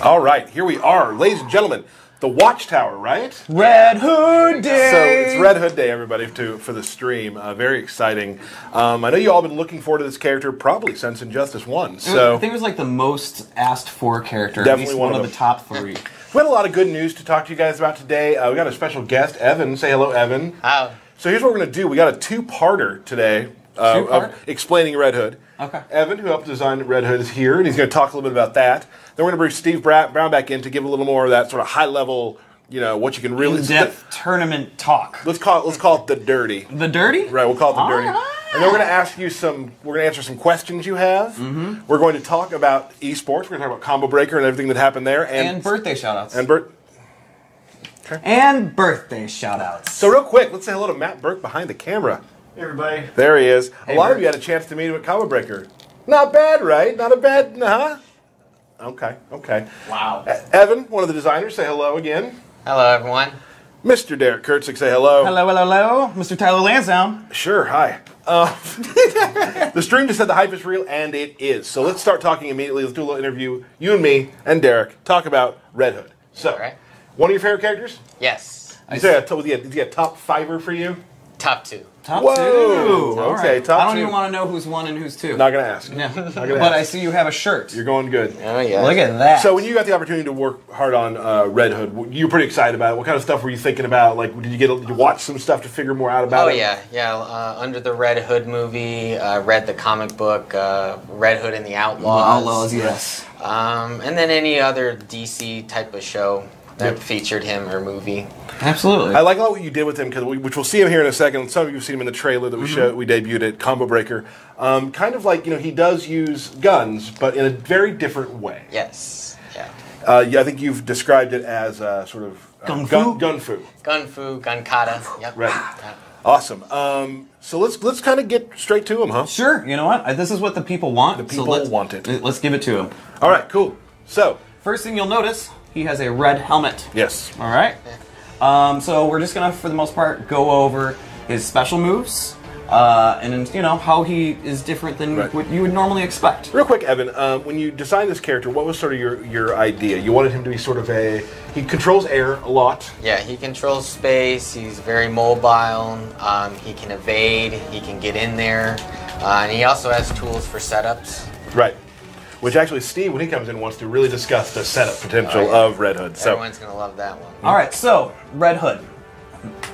All right, here we are, ladies and gentlemen. The Watchtower, right? Red Hood Day! So it's Red Hood Day, everybody, for the stream. Very exciting. I know you all been looking forward to this character probably since Injustice 1. So I think it was like the most asked for character. Definitely at least one of of the top 3. we had a lot of good news to talk to you guys about today. We got a special guest, Evan. Say hello, Evan. Hi. So here's what we're going to do. We got a two-parter today of explaining Red Hood. Okay. Evan, who helped design Red Hood, is here, and he's going to talk a little bit about that. Then we're going to bring Steve Brown back in to give a little more of that sort of high-level, you know, what you can really... In-depth tournament talk. Let's call it the dirty. The dirty? Right, we'll call it the dirty. Right. And then we're going to ask you we're going to answer some questions you have. Mm-hmm. We're going to talk about esports. We're going to talk about Combo Breaker and everything that happened there. And birthday shoutouts. And birthday shoutouts. So real quick, let's say hello to Matt Burke behind the camera. Hey everybody. There he is. Hey, a lot Burke. of you had a chance to meet him at Combo Breaker. Not bad, right? Not a bad, huh? Okay. Wow. Evan, one of the designers, say hello again. Hello, everyone. Mr. Derek Kurtzik, say hello. Hello. Mr. Tyler Lansdowne. Sure, hi. The stream just said the hype is real, and it is. So let's start talking immediately. Let's do a little interview. You and me and Derek talk about Red Hood. So, All right. one of your favorite characters? Yes. You say is he a top fiver for you? Top 2. Top Whoa. 2. All Okay, right. top I don't 2. even want to know who's 1 and who's 2. Not going to ask. Yeah. Not gonna But ask. I see you have a shirt. You're going good. Oh, yeah. Look at that. So when you got the opportunity to work hard on Red Hood, you were pretty excited about it. What kind of stuff were you thinking about? Like, did you watch some stuff to figure more out about it? Yeah. Under the Red Hood movie, read the comic book, Red Hood and the Outlaws. Outlaws, yes. And then any other DC type of show that featured him or movie. Absolutely. I like a lot what you did with him, which we'll see him here in a second. Some of you have seen him in the trailer that we debuted at Combo Breaker. Kind of like, he does use guns, but in a very different way. Yes. Yeah. I think you've described it as sort of Gun fu? Gun fu. Gun fu, gun kata. Yep. Right. Yeah. Awesome. So let's kind of get straight to him, huh? Sure. You know what? This is what the people want. The people want it. Let's give it to him. All right, cool. So, First thing you'll notice, he has a red helmet. yes. All right. So we're just gonna, for the most part, go over his special moves, and how he is different than what you would normally expect. Real quick, Evan, when you designed this character, what was sort of your idea? You wanted him to be sort of he controls air a lot. Yeah, he controls space. He's very mobile. He can evade. He can get in there. And he also has tools for setups. Right. Which actually, Steve, when he comes in, wants to really discuss the setup potential of Red Hood. So, Everyone's going to love that one. All right. So Red Hood,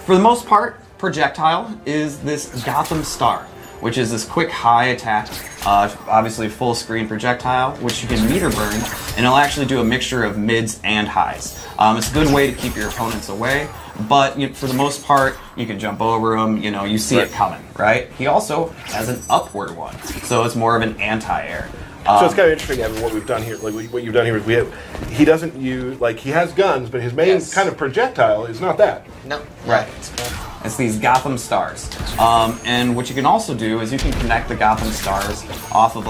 for the most part, projectile is this Gotham Star, which is this quick high attack, obviously full screen projectile, which you can meter burn, and it'll actually do a mixture of mids and highs. It's a good way to keep your opponents away, but for the most part, you can jump over them, you see it coming, right? He also has an upward one, so it's more of an anti-air. so it's kind of interesting, Evan, what we've done here. Like what you've done here is he doesn't use, he has guns, but his main kind of projectile is not that. No. Right. It's these Gotham Stars. And what you can also do is you can connect the Gotham Stars off of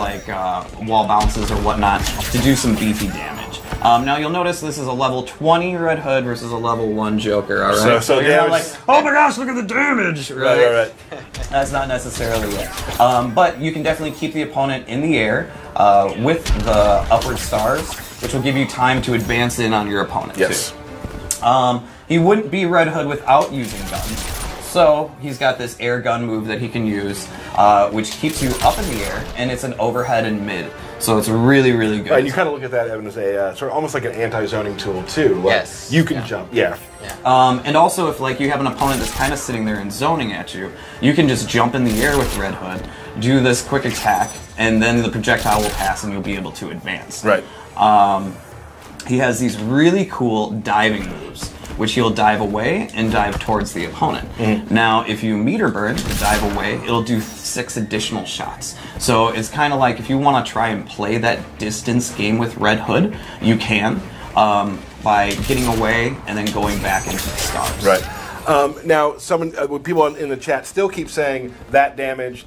wall bounces or whatnot to do some beefy damage. Now you'll notice this is a level 20 Red Hood versus a level 1 Joker, alright? So you're not damage- like, oh my gosh, look at the damage! Right. That's not necessarily it. But you can definitely keep the opponent in the air with the upward stars, which will give you time to advance in on your opponent Yes. too. He wouldn't be Red Hood without using guns. So he's got this air gun move that he can use, which keeps you up in the air, and it's an overhead and mid. So it's really, really good. Right, you kind of look at that, Evan, as a sort of almost like an anti-zoning tool too. Like, Yes. You can jump. Yeah. And also, if you have an opponent that's kind of sitting there and zoning at you, you can just jump in the air with Red Hood, do this quick attack, and then the projectile will pass, and you'll be able to advance. Right. He has these really cool diving moves, which he'll dive away and dive towards the opponent. Now, if you meter burn, dive away, it'll do 6 additional shots. So it's kind of like if you want to try and play that distance game with Red Hood, you can by getting away and then going back into the stars. Right. Now, people in the chat still keep saying that damage.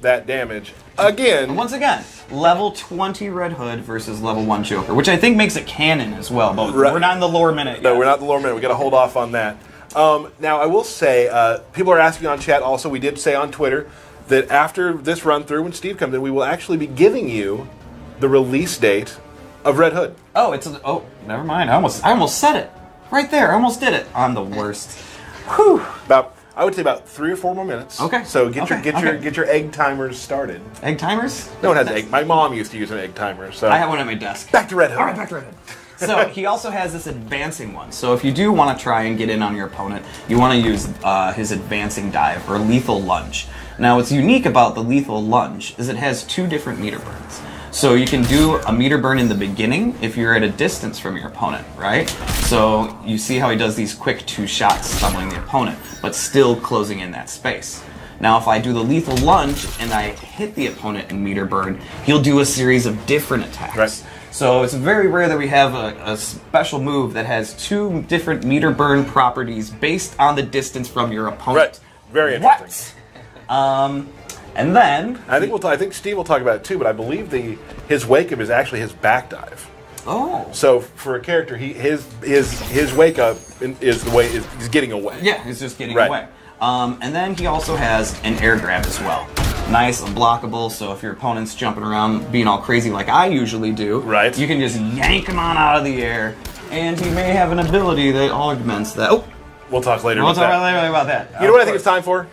Again. And once again, level 20 Red Hood versus level 1 Joker, which I think makes it canon as well, but we're not in the lore minute yet. No, we're not in the lore minute. We got to hold off on that. Now, I will say, people are asking on chat also, we did say on Twitter, that after this run through, when Steve comes in, we will actually be giving you the release date of Red Hood. Oh, it's a, oh, never mind. I almost said it right there. I almost did it. I'm the worst. Whew. I would say about 3 or 4 more minutes. Okay. So get Okay. your egg timers started. Egg timers? No one has egg. My mom used to use an egg timer. So I have one at my desk. back to Red Hood. All right, back to Red Hood. So he also has this advancing one. So if you do want to try and get in on your opponent, you want to use his advancing dive or lethal lunge. Now what's unique about the lethal lunge is it has 2 different meter burns. So you can do a meter burn in the beginning if you're at a distance from your opponent, right? So you see how he does these quick 2 shots stumbling the opponent, but still closing in that space. Now if I do the lethal lunge and I hit the opponent in meter burn, he'll do a series of different attacks. Right. So it's very rare that we have a special move that has 2 different meter burn properties based on the distance from your opponent. Right. Very interesting. What? And then I think Steve will talk about it too, but I believe his wake up is actually his back dive. oh, So for a character, his wake up is the way he's getting away. yeah, he's just getting Right. away. And then he also has an air grab as well. Nice, unblockable, so if your opponent's jumping around being all crazy like I usually do, Right. you can just yank him on out of the air, and he may have an ability that augments that. Oh, We'll talk later we'll about talk that. later about that. You know what I think it's time for?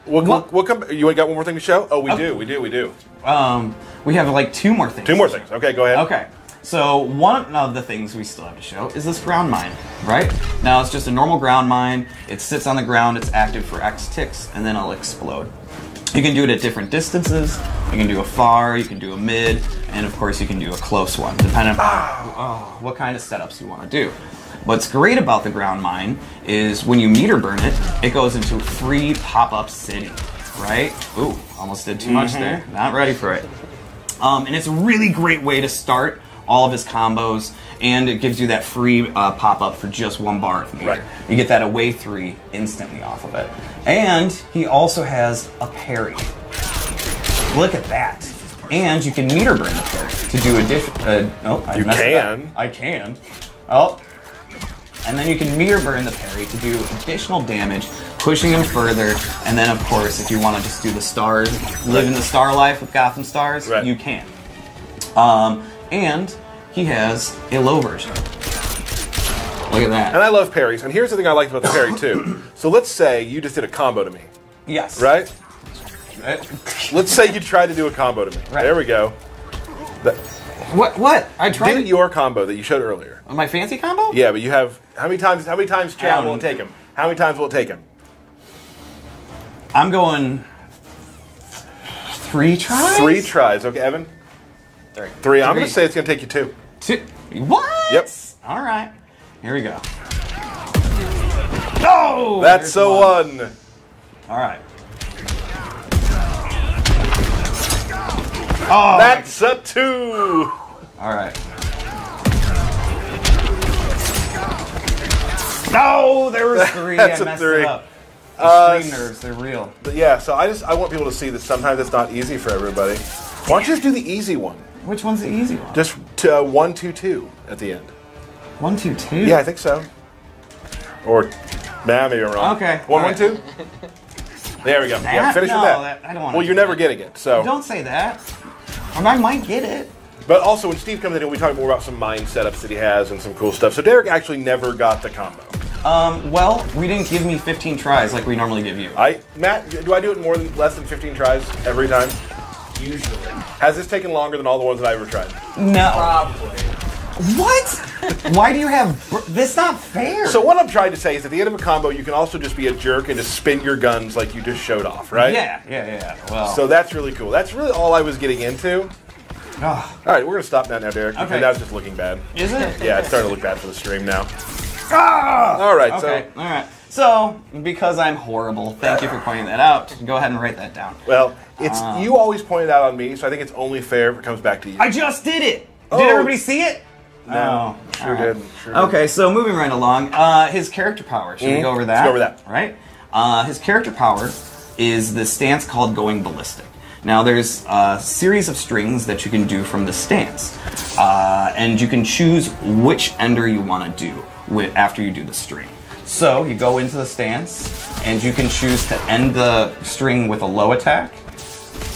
We'll what- come. You got one more thing to show? Oh, we Okay. do. We have like 2 more things. 2 more to show. things. Okay, go ahead. Okay, so one of the things we still have to show is this ground mine, right? Now it's just a normal ground mine. It sits on the ground, it's active for X ticks, and then it'll explode. You can do it at different distances. You can do a far, you can do a mid, and of course you can do a close one, depending on what kind of setups you want to do. What's great about the ground mine is when you meter burn it, it goes into free pop-up city, right? Ooh, almost did too much there. Not ready for it. And it's a really great way to start all of his combos, and it gives you that free pop-up for just 1 bar of meter. Right. You get that away 3 instantly off of it. And he also has a parry. Look at that. And you can meter burn the parry to do addition. You can. I can. Oh. And then you can meter burn the parry to do additional damage, pushing him further. And then, of course, if you want to just do the stars, live in the star life with Gotham Stars, Right. you can. And he has a low version. Look at that. And I love parries. And here's the thing I liked about the parry too. So let's say you just did a combo to me, Yes. right? Let's say you tried to do a combo to me. Right. There we go. What? I tried Did your combo that you showed earlier? my fancy combo? Yeah, but you have how many times? Chad will it Um, take him? How many times will it take him? I'm going 3 tries? 3 tries. Okay, Evan. 3. 3. I'm going Three. to say it's going to take you 2. 2. What? Yep. All right. Here we go. Oh! That's there's a 1. All right. Oh! That's a 2. All right. No, there was 3. That's I a messed 3. it up. The stream nerves, they're real. But yeah, so I want people to see that sometimes it's not easy for everybody. Why don't you just do the easy one? Which one's the easy one? Just 1, 2, 2 at the end. 1, 2, 2. Yeah, I think so. Or, maybe you're wrong. Okay. 1, All 1, 2. There we go. Yeah, That? finish No, with that. that- I don't wanna Well, you're do never that. getting it. So, Don't say that. I might get it. but also when Steve comes in, we talk more about some mine setups that he has and some cool stuff. So Derek actually never got the combo. Well, we didn't give me 15 tries like we normally give you. Matt, do I do it less than 15 tries every time? Usually. Has this taken longer than all the ones that I ever tried? No. Probably. What? Why do you have... That's not fair. So what I'm trying to say is at the end of a combo, you can also just be a jerk and just spin your guns like you just showed off, right? Yeah. Well... So that's really cool. That's really all I was getting into. Ugh. All right, we're going to stop that now, Derek. Okay. Because now it's just looking bad. Is it? Yeah, it's starting to look bad for the stream now. Ah! All right, Okay, alright. So, because I'm horrible, thank you for pointing that out. Go ahead and write that down. Well, it's you always pointed out on me, so I think it's only fair if it comes back to you. I just did it! Oh. Did everybody see it? No, Oh, sure alright. did. Sure did. Okay, so moving right along, his character power. Should we go over that? Let's go over that. Right? His character power is the stance called going ballistic. Now, there's a series of strings that you can do from the stance, and you can choose which ender you want to do after you do the string. So, you go into the stance, and you can choose to end the string with a low attack,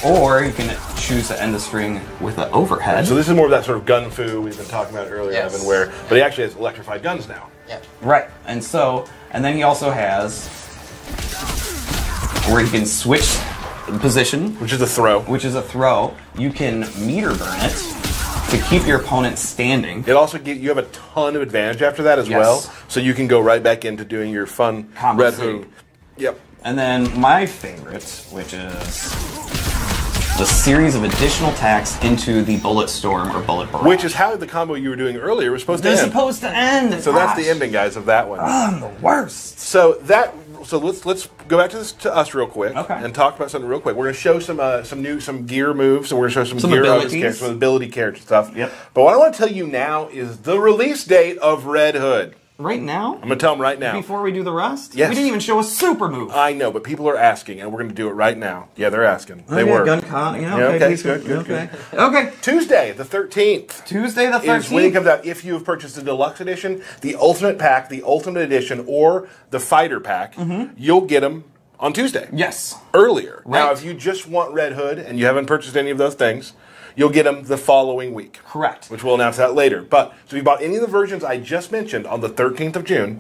or you can choose to end the string with an overhead. So this is more of that sort of gun fu we've been talking about earlier, Yes. Evan, where, but he actually has electrified guns now. Yeah. Right, and then he also has where you can switch position, Which is a throw. which is a throw. You can meter burn it to keep your opponent standing. It also gives you have a ton of advantage after that as Yes. well, so you can go right back into doing your fun Combo Red City. Hood. Yep. And then my favorite, which is the series of additional attacks into the Bullet Storm or Bullet Barrage. Which is how the combo you were doing earlier was supposed to they're end. supposed to end. So that's the ending, guys, of that one. I'm the worst. So let's go back to us real quick, Okay. and talk about something real quick. We're going to show some gear moves, and we're going to show some gear abilities. some ability character stuff. Yep. But what I want to tell you now is the release date of Red Hood. Right now? I'm going to tell them right now. Before we do the rest? Yes. We didn't even show a super move. I know, but people are asking, and we're going to do it right now. Yeah, they're asking. They Okay, were. Gun con, yeah, Yeah, okay, decent. good. Okay. Tuesday, the 13th. Tuesday the 13th. Is when it comes out. If you have purchased the deluxe edition, the ultimate pack, the ultimate edition, or the fighter pack, you'll get them on Tuesday. Yes. Earlier. Now, Right. if you just want Red Hood and you haven't purchased any of those things, you'll get them the following week. Correct. Which we'll announce that later. But, so if you bought any of the versions I just mentioned on the 13th of June,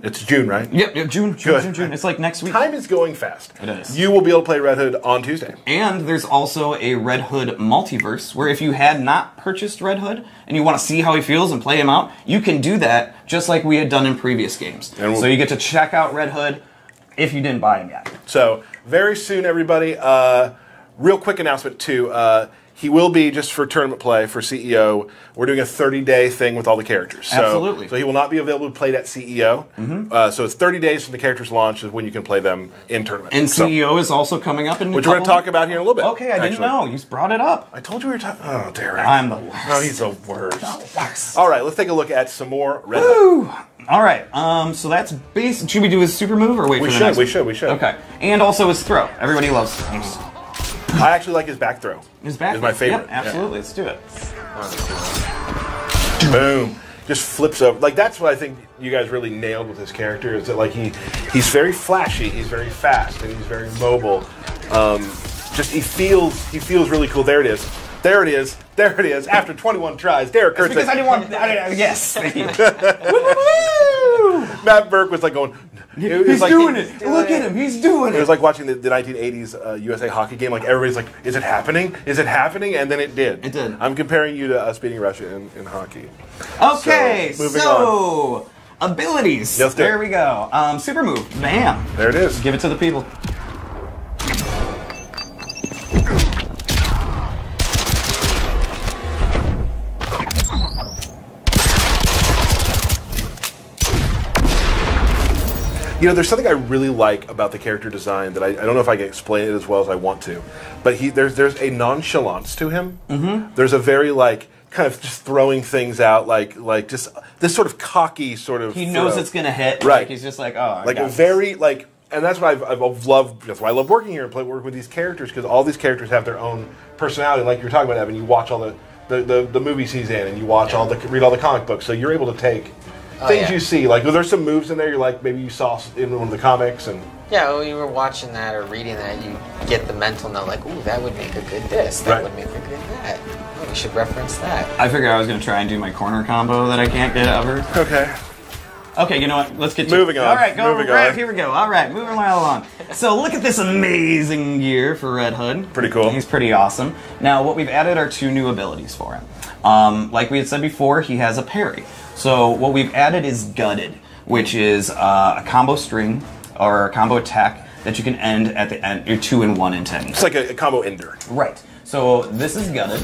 it's June, right? Yep, June. Good. It's like next week. Time is going fast. It is. You will be able to play Red Hood on Tuesday. And there's also a Red Hood multiverse where if you had not purchased Red Hood and you want to see how he feels and play him out, you can do that just like we had done in previous games. And So you get to check out Red Hood if you didn't buy him yet. So, very soon, everybody. Real quick announcement, too. He will be, just for tournament play, for CEO, we're doing a 30-day thing with all the characters. So, Absolutely. So he will not be available to play at CEO. So it's 30 days from the characters launch is when you can play them in tournament. And So, CEO is also coming up in which we're going to talk about here in a little bit. Okay, I didn't actually. know. You brought it up. I told you we were talking. Oh, Derek. I'm the worst. Oh, he's the worst. Worst. All right, let's take a look at some more Red Hood. Woo! All right. So that's basic. Should we do his super move or wait for the next one? We should. Okay. And also his throw. Everybody loves throws. I actually like his back throw. His back is my favorite. Yep, absolutely. Let's do it. Boom. Just flips over. Like, that's what I think you guys really nailed with his character, is that, like, he's very flashy, he's very fast, and he's very mobile. He feels really cool. There it is. There it is. There it is. After 21 tries, Derek Kurtz. Because I didn't want. Yes. Thank you. Matt Burke was like going. He's doing it. Look at him. He's doing It it. was like watching the 1980s USA hockey game. Like, everybody's like, "Is it happening? Is it happening?" And then it did. It did. I'm comparing you to us beating Russia in hockey. Okay. So, moving So abilities. Let's do it. There we go. Super move. Bam. There it is. Give it to the people. You know, there's something I really like about the character design that I don't know if I can explain it as well as I want to, but there's a nonchalance to him. Mm-hmm. There's a very, like, kind of just throwing things out, like just this sort of cocky sort of. He knows throw. it's gonna hit. Right. Like, he's just like, oh. Like a very like, and that's what I've loved. That's why I love working here and working with these characters, because all these characters have their own personality. Like you're talking about, Evan, you watch all the movies he's in, and you watch read all the comic books, so you're able to take things you see. Like there's some moves in there you're like maybe you saw in one of the comics, and Yeah, when you were watching that or reading that, you get the mental note like, ooh, that would make a good this, that Right. would make a good that. Oh, we should reference that. I figured I was gonna try and do my corner combo that I can't get ever. okay. Okay, you know what? Let's get to Moving on. All right, go Moving right, on. here we go. All right, moving right along. So look at this amazing gear for Red Hood. Pretty cool. He's pretty awesome. Now, what we've added are 2 new abilities for him. Like we had said before, he has a parry. So what we've added is Gutted, which is a combo string or a combo attack that you can end at the end. You're 2 and 1 in 10. It's like a combo ender. Right. So this is Gutted.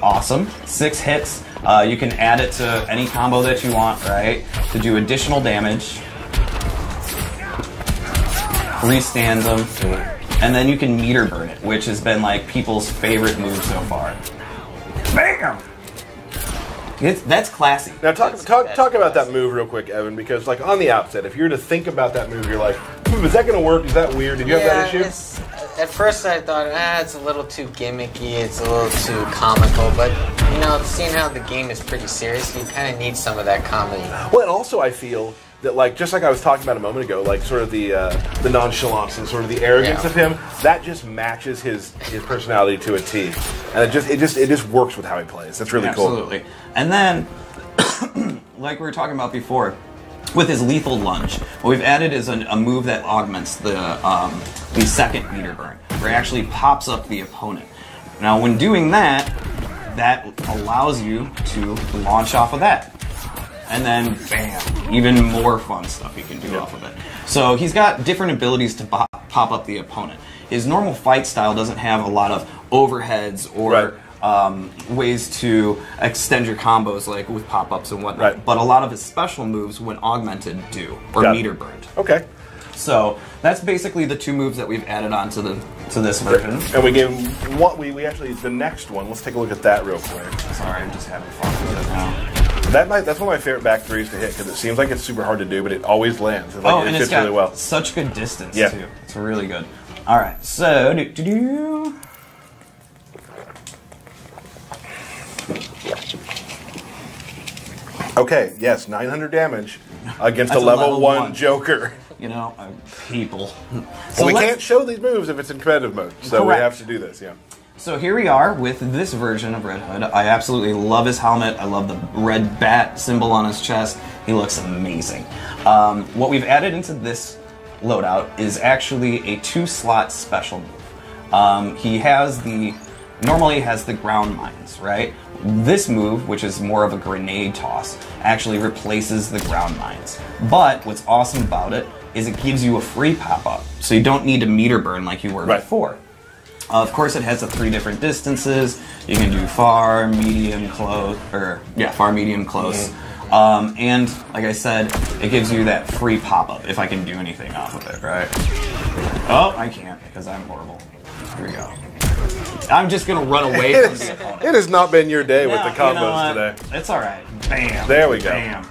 Awesome. 6 hits. You can add it to any combo that you want, right? To do additional damage. Restands them. And then you can meter burn it, which has been like people's favorite move so far. Bam! That's classy. Now talk about that move real quick, Evan, because like on the outset, if you were to think about that move, you're like, is that going to work? Is that weird? Did you have that issue? At first I thought, it's a little too gimmicky, it's a little too comical, but, you know, seeing how the game is pretty serious, you kind of need some of that comedy. Well, and also I feel that, like, just like I was talking about a moment ago, like sort of the nonchalance and sort of the arrogance of him, that just matches his personality to a T, and it just works with how he plays. That's really cool. Absolutely. And then, like we were talking about before, with his lethal lunge, what we've added is a move that augments the second meter burn, where it actually pops up the opponent. Now, when doing that, that allows you to launch off of that. And then, bam, even more fun stuff you can do off of it. So he's got different abilities to pop up the opponent. His normal fight style doesn't have a lot of overheads or ways to extend your combos, like with pop-ups and whatnot. Right. But a lot of his special moves, when augmented, do, or meter burned. Okay. So that's basically the two moves that we've added on to this version. And we gave him what we actually, the next one. Let's take a look at that real quick. Sorry, I'm just having fun with it now. That's one of my favorite back threes to hit, because it seems like it's super hard to do, but it always lands. It fits really well. Such good distance too. It's really good. All right, so Okay, yes, 900 damage against a level 1 Joker. You know, people. So we can't show these moves if it's in competitive mode, so we have to do this. Yeah. So here we are with this version of Red Hood. I absolutely love his helmet. I love the red bat symbol on his chest. He looks amazing. What we've added into this loadout is actually a 2-slot special move. He normally has the ground mines, right? This move, which is more of a grenade toss, actually replaces the ground mines. But what's awesome about it is it gives you a free pop-up, so you don't need to meter burn like you were before. Of course, it has the 3 different distances. You can do far, medium, close, far, medium, close. And like I said, it gives you that free pop-up if I can do anything off of it, right? Oh, I can't because I'm horrible. Here we go. I'm just gonna run away from the opponent. It has not been your day with the combos today. It's all right. Bam. There we go. Bam.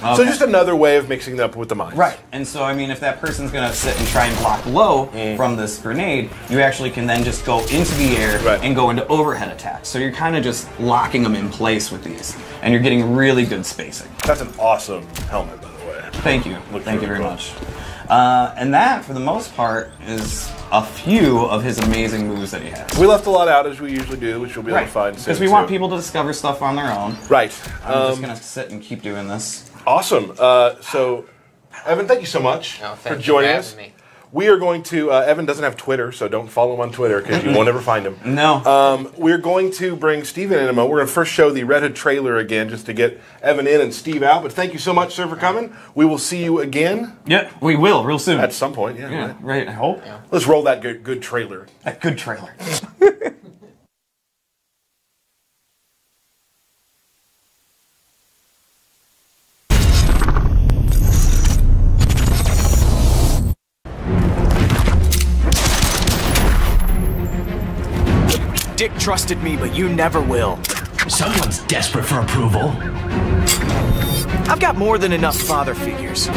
Okay. So just another way of mixing it up with the mines. Right. And so, I mean, if that person's going to sit and try and block low from this grenade, you actually can then just go into the air and go into overhead attacks. So you're kind of just locking them in place with these. And you're getting really good spacing. That's an awesome helmet, by the way. Thank you. Thank you very much. And that, for the most part, is a few of his amazing moves that he has. We left a lot out, as we usually do, which you'll be able to find soon. Because we want people to discover stuff on their own. Right. I'm just going to sit and keep doing this. Awesome. So, Evan, thank you so much for joining us. We are going to, Evan doesn't have Twitter, so don't follow him on Twitter because you won't ever find him. No. We're going to bring Steve in a moment. We're going to first show the Red Hood trailer again just to get Evan in and Steve out. But thank you so much, sir, for coming. We will see you again. Yeah, we will, real soon. At some point, right, I hope. Yeah. Let's roll that good trailer. That good trailer. Dick trusted me, but you never will. Someone's desperate for approval. I've got more than enough father figures.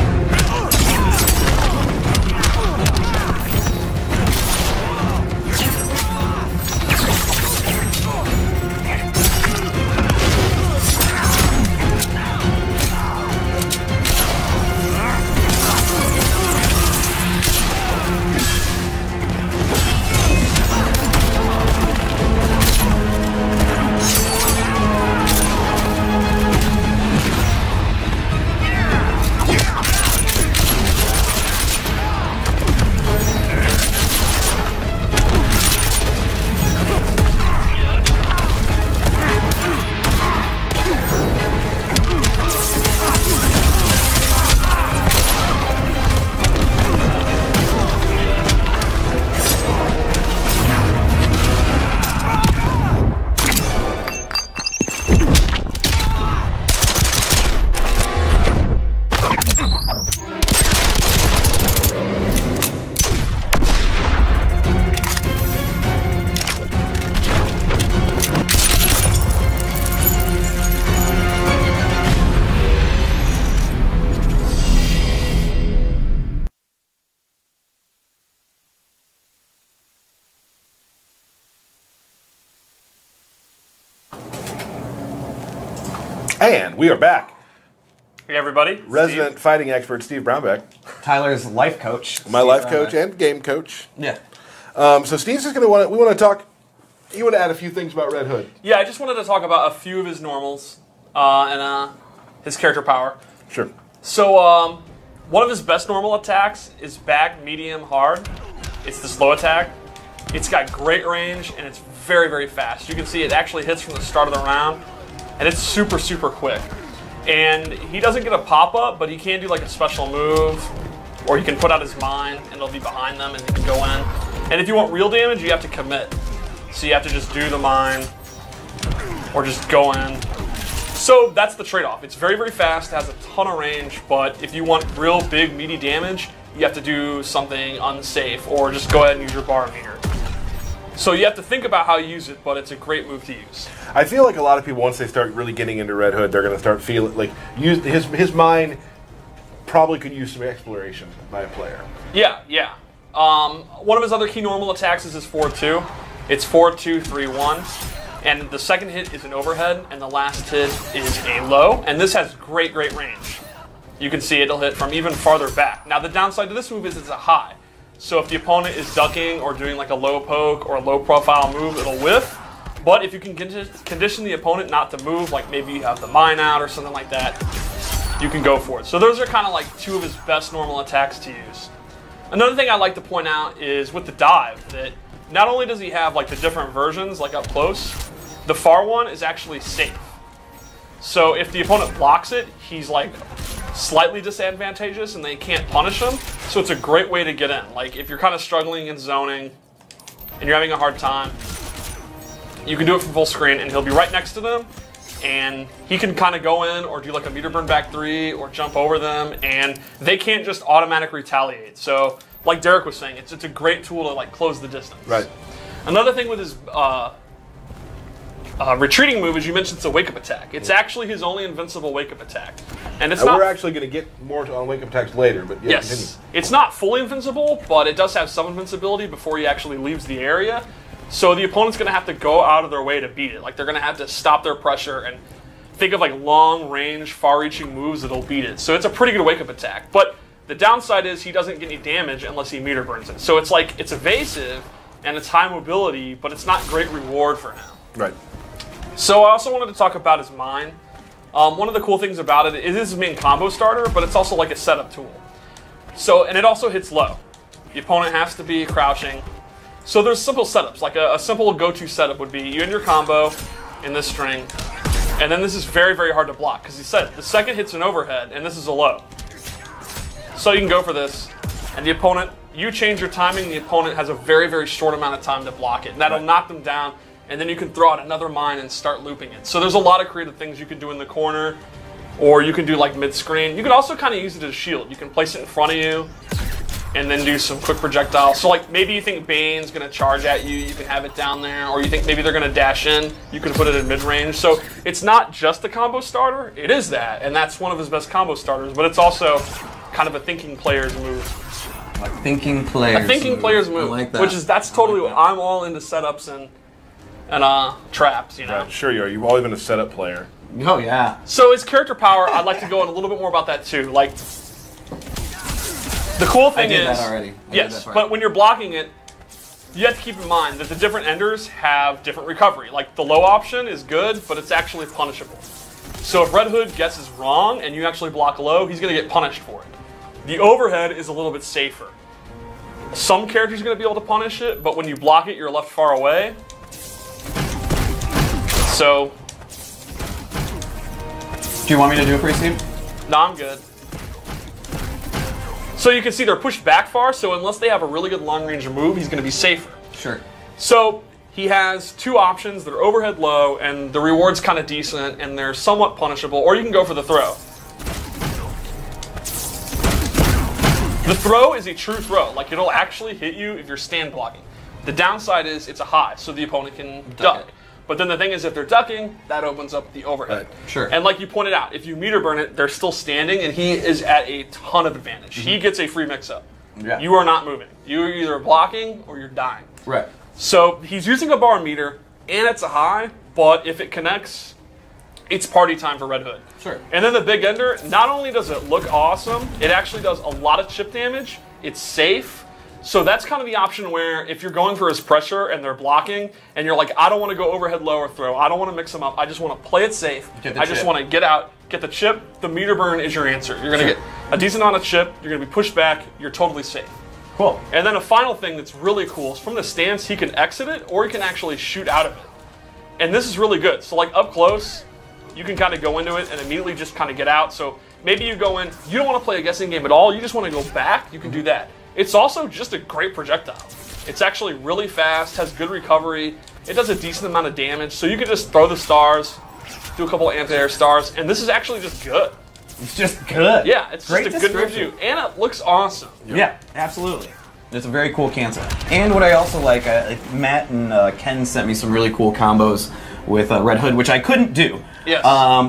And we are back. Hey, everybody. Resident fighting expert Steve Brownback. Tyler's life coach. My life coach and game coach. Yeah. So Steve's just going to we want to talk. You want to add a few things about Red Hood? Yeah, I just wanted to talk about a few of his normals and his character power. Sure. So one of his best normal attacks is back, medium, hard. It's the slow attack. It's got great range and it's very, very fast. You can see it actually hits from the start of the round, and it's super, super quick. And he doesn't get a pop-up, but he can do like a special move, or he can put out his mine and it'll be behind them and he can go in. And if you want real damage, you have to commit. So you have to just do the mine or just go in. So that's the trade-off. It's very, very fast, has a ton of range, but if you want real big, meaty damage, you have to do something unsafe or just go ahead and use your bar meter. So you have to think about how you use it, but it's a great move to use. I feel like a lot of people, once they start really getting into Red Hood, they're going to start feeling like his mind probably could use some exploration by a player. Yeah, yeah. One of his other key normal attacks is his 4-2. It's 4-2-3-1, and the second hit is an overhead, and the last hit is a low, and this has great, great range. You can see it'll hit from even farther back. Now the downside to this move is it's a high. So if the opponent is ducking or doing like a low poke or a low profile move, it'll whiff. But if you can condition the opponent not to move, like maybe you have the mine out or something like that, you can go for it. So those are kind of like two of his best normal attacks to use. Another thing I'd like to point out is with the dive, that not only does he have like the different versions like up close, the far one is actually safe. So if the opponent blocks it, he's like slightly disadvantageous and they can't punish him. So it's a great way to get in. Like if you're kind of struggling in zoning and you're having a hard time, you can do it from full screen and he'll be right next to them and he can kind of go in or do like a meter burn back 3 or jump over them and they can't just automatic retaliate. So like Derek was saying, it's a great tool to like close the distance. Right. Another thing with his retreating move is you mentioned it's a wake-up attack. It's actually his only invincible wake-up attack. And it's not... We're actually going to get more on wake-up attacks later, but yeah, yes. Continue. It's not fully invincible, but it does have some invincibility before he actually leaves the area. So the opponent's going to have to go out of their way to beat it. Like they're going to have to stop their pressure and think of like long-range, far-reaching moves that'll beat it. So it's a pretty good wake-up attack. But the downside is he doesn't get any damage unless he meter burns it. So it's like, it's evasive and it's high mobility, but it's not great reward for him. Right. So I also wanted to talk about his mine. One of the cool things about it is his main combo starter, but it's also like a setup tool. So, and it also hits low. The opponent has to be crouching. So there's simple setups, like a simple go-to setup would be you end your combo in this string, and then this is very, very hard to block, because he said the second hit's an overhead, and this is a low. So you can go for this, and the opponent, you change your timing, the opponent has a very, very short amount of time to block it, and that'll knock them down, and then you can throw out another mine and start looping it. So there's a lot of creative things you can do in the corner, or you can do like mid-screen. You can also kind of use it as a shield. You can place it in front of you, and then do some quick projectiles. So like maybe you think Bane's gonna charge at you, you can have it down there, or you think maybe they're gonna dash in, you can put it in mid-range. So it's not just a combo starter, it is that, and that's one of his best combo starters, but it's also kind of a thinking player's move. A thinking player's move, I like that. which is, that's totally, I'm all into setups and traps, you know. Right. Sure you are. You've always been a setup player. Oh yeah. So his character power, I'd like to go on a little bit more about that too. Like, the cool thing I did is, that already. yes, but when you're blocking it, you have to keep in mind that the different enders have different recovery. Like the low option is good, but it's actually punishable. So if Red Hood guesses wrong and you actually block low, he's going to get punished for it. The overhead is a little bit safer. Some characters are going to be able to punish it, but when you block it, you're left far away. So, do you want me to do it for you, Steve? no, I'm good. So you can see they're pushed back far, so unless they have a really good long-range move, he's going to be safer. Sure. So he has two options that are overhead low, and the reward's kind of decent, and they're somewhat punishable, or you can go for the throw. The throw is a true throw. Like, it'll actually hit you if you're stand blocking. The downside is it's a high, so the opponent can duck. But then the thing is, if they're ducking, that opens up the overhead. Right. Sure. And like you pointed out, if you meter burn it, they're still standing, and he is at a ton of advantage. He gets a free mix-up. Yeah. You are not moving. You're either blocking or you're dying. Right. So he's using a bar meter, and it's a high, but if it connects, it's party time for Red Hood. Sure. And then the Big Ender, not only does it look awesome, it actually does a lot of chip damage. It's safe. So that's kind of the option where if you're going for his pressure and they're blocking, and you're like, I don't want to go overhead low or throw, I don't want to mix them up, I just want to play it safe. I just want to get out, get the chip. The meter burn is your answer. You're going to get a decent amount of chip, you're going to be pushed back, you're totally safe. Cool. And then a final thing that's really cool is from the stance, he can exit it or he can actually shoot out of it. And this is really good. So like up close, you can kind of go into it and immediately just kind of get out. So maybe you go in, you don't want to play a guessing game at all, you just want to go back, you can do that. It's also just a great projectile. It's actually really fast, has good recovery, it does a decent amount of damage, so you can just throw the stars, do a couple anti-air stars, and this is actually just good. It's just good. Yeah, it's Great just a good review, and it looks awesome. Yeah, absolutely. It's a very cool cancel. And what I also like, Matt and Ken sent me some really cool combos with Red Hood, which I couldn't do. Yes.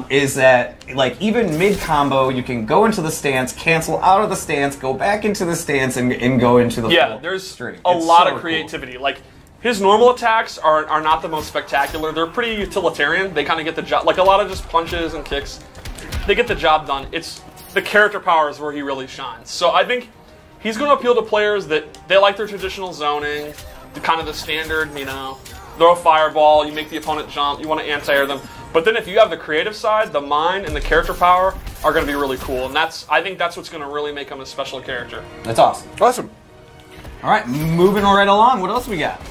Is that, like, even mid-combo, you can go into the stance, cancel out of the stance, go back into the stance, and go into the Yeah, full there's string. a It's lot so of creativity. Like, his normal attacks are not the most spectacular. They're pretty utilitarian. They kind of get the job, like a lot of just punches and kicks. They get the job done. It's the character power is where he really shines. So I think he's going to appeal to players that they like their traditional zoning, the kind of the standard, you know, throw a fireball, you make the opponent jump, you want to anti-air them. But then if you have the creative side, the mind and the character power are going to be really cool. And I think that's what's going to really make him a special character. That's awesome. Awesome. All right, moving right along. What else we got?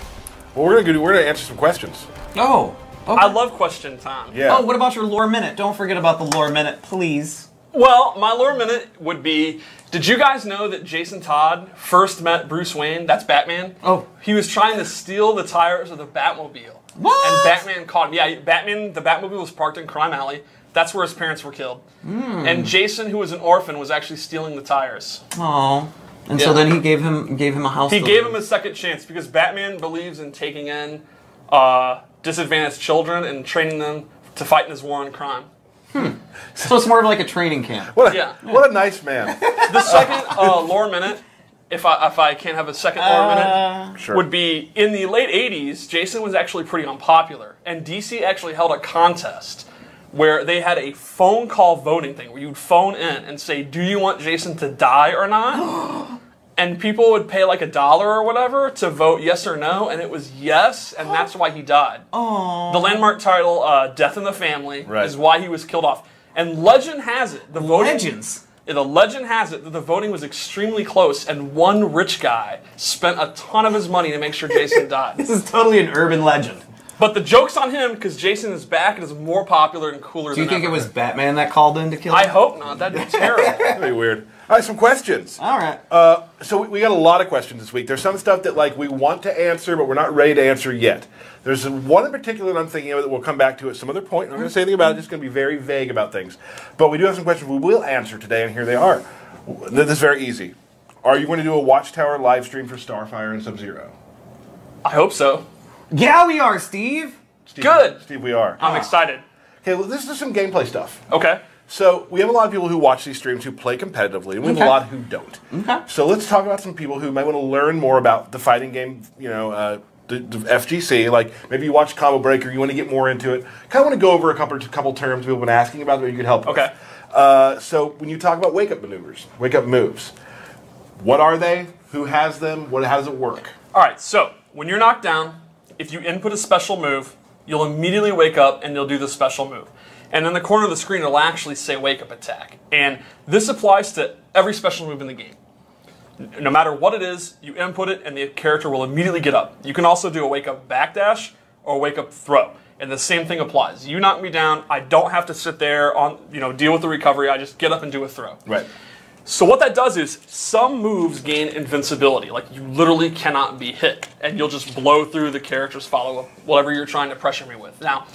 Well, we're gonna answer some questions. Oh, okay. I love question time. Yeah. Oh, what about your lore minute? Don't forget about the lore minute, please. Well, my lore minute would be, did you guys know that Jason Todd first met Bruce Wayne? That's Batman. Oh. He was trying to steal the tires of the Batmobile. What? And Batman caught him. Yeah, the Batmobile was parked in Crime Alley. That's where his parents were killed. And Jason, who was an orphan, was actually stealing the tires. Oh. And so then he gave him a house. He to gave live him a second chance because Batman believes in taking in disadvantaged children and training them to fight in his war on crime. So it's more of like a training camp. What a nice man. The second lore minute, if I can't have a second lore minute, Sure. would be in the late 80s, Jason was actually pretty unpopular. And DC actually held a contest where they had a phone call voting thing where you'd phone in and say, do you want Jason to die or not? And people would pay like $1 or whatever to vote yes or no, and it was yes, and that's why he died. Oh. The landmark title, Death in the Family, Right. is why he was killed off. And legend has it, the voting... Legends. The legend has it that the voting was extremely close, and one rich guy spent a ton of his money to make sure Jason died. This is totally an urban legend. But the joke's on him because Jason is back and is more popular and cooler Do you than think ever. it was Batman that called in to kill him? I hope not. That'd be terrible. That'd be weird. All right, some questions. All right. So we got a lot of questions this week. There's some stuff that like we want to answer, but we're not ready to answer yet. There's one in particular that I'm thinking of that we'll come back to at some other point. I'm not going to say anything about it. Just going to be very vague about things. But we do have some questions we will answer today, and here they are. This is very easy. Are you going to do a Watchtower live stream for Starfire and Sub-Zero? I hope so. Yeah, we are, Steve. Steve, Good. Steve, we are. I'm excited. Okay, well, this is some gameplay stuff. Okay. So we have a lot of people who watch these streams who play competitively, and we have a lot who don't. Okay. So let's talk about some people who might want to learn more about the fighting game, you know, the FGC. Like maybe you watch Combo Breaker, you want to get more into it. Kind of want to go over a couple terms people have been asking about that you could help with. Okay. So when you talk about wake-up maneuvers, wake-up moves, what are they? Who has them? How does it work? All right, so when you're knocked down, if you input a special move, you'll immediately wake up and you'll do the special move. And in the corner of the screen, it'll actually say wake up attack. And this applies to every special move in the game. No matter what it is, you input it and the character will immediately get up. You can also do a wake up backdash or a wake up throw. And the same thing applies. You knock me down, I don't have to sit there deal with the recovery, I just get up and do a throw. Right. So what that does is some moves gain invincibility. Like you literally cannot be hit, and you'll just blow through the character's follow-up, whatever you're trying to pressure me with. Now,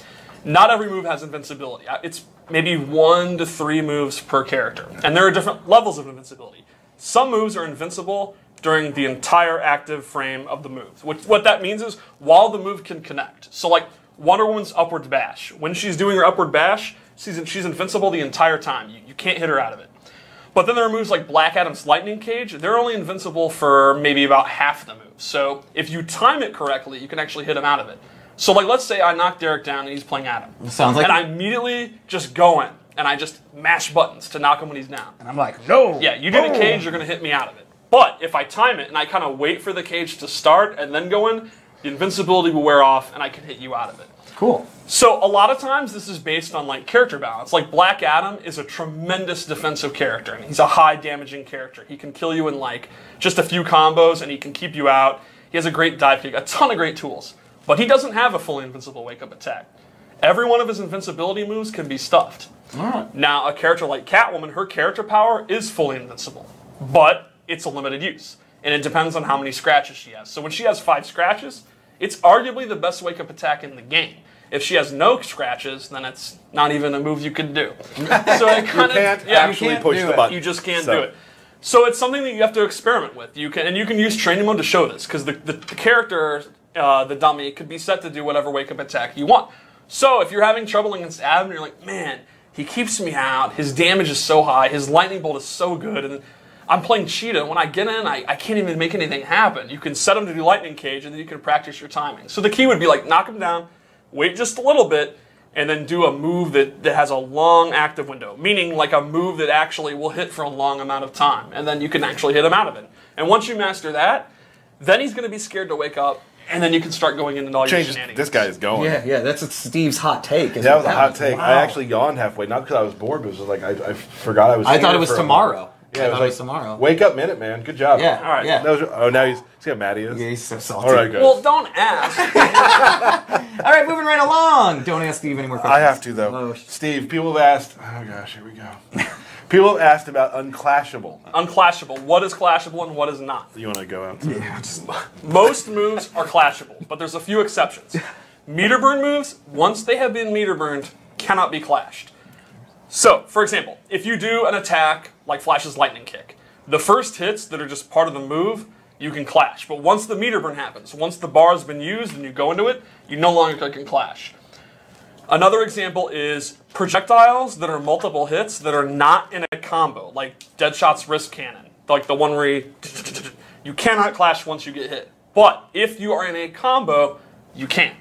not every move has invincibility. It's maybe 1 to 3 moves per character, and there are different levels of invincibility. Some moves are invincible during the entire active frame of the move. What that means is while the move can connect. So like Wonder Woman's upward bash. When she's doing her upward bash, she's invincible the entire time. You can't hit her out of it. But then there are moves like Black Adam's Lightning Cage. They're only invincible for maybe about half the moves. So if you time it correctly, you can actually hit him out of it. So, like, let's say I knock Derek down and he's playing Adam. Sounds like and I immediately just go in and I just mash buttons to knock him when he's down. And I'm like, no. Yeah, you do the cage, you're going to hit me out of it. But if I time it and I kind of wait for the cage to start and then go in, the invincibility will wear off and I can hit you out of it. Cool. So a lot of times this is based on like character balance. Like Black Adam is a tremendous defensive character and he's a high damaging character. He can kill you in like just a few combos and he can keep you out. He has a great dive kick, a ton of great tools. But he doesn't have a fully invincible wake-up attack. Every one of his invincibility moves can be stuffed. Now, a character like Catwoman, her character power is fully invincible. But it's a limited use. And it depends on how many scratches she has. So when she has 5 scratches, it's arguably the best wake-up attack in the game. If she has no scratches, then it's not even a move you could do. So it kind can't actually push the button. You just can't do it. So it's something that you have to experiment with. You can use training mode to show this, because the character, the dummy, could be set to do whatever wake-up attack you want. So if you're having trouble against Adam, you're like, man, he keeps me out, his damage is so high, his lightning bolt is so good, and I'm playing Cheetah, when I get in, I can't even make anything happen. You can set him to do lightning cage, and then you can practice your timing. So the key would be like, knock him down, wait just a little bit, and then do a move that has a long active window, meaning like a move that actually will hit for a long amount of time, and then you can actually hit him out of it. And once you master that, then he's going to be scared to wake up, and then you can start going into all your shenanigans. This guy is going. Yeah, that's Steve's hot take. That was a hot take. Wow. I actually yawned halfway, not because I was bored, but it was like I forgot I was. I thought it was tomorrow. Yeah, it was tomorrow. Wake up minute, man. Good job. Yeah, all right. Yeah. Oh, now see how mad he is? Yeah, he's so salty. All right, good. Well, don't ask. All right, moving right along. Don't ask Steve any more questions. I have to, though. Oh. Steve, people have asked... Oh, gosh, here we go. People have asked about unclashable. Unclashable. What is clashable and what is not? You want to go out? Yeah, Most moves are clashable, but there's a few exceptions. Meter burn moves, once they have been meter burned, cannot be clashed. So, for example, if you do an attack like Flash's lightning kick, the first hits that are just part of the move, you can clash. But once the meter burn happens, once the bar has been used and you go into it, you no longer can clash. Another example is projectiles that are multiple hits that are not in a combo, like Deadshot's wrist cannon, like the one where you cannot clash once you get hit. But if you are in a combo, you can.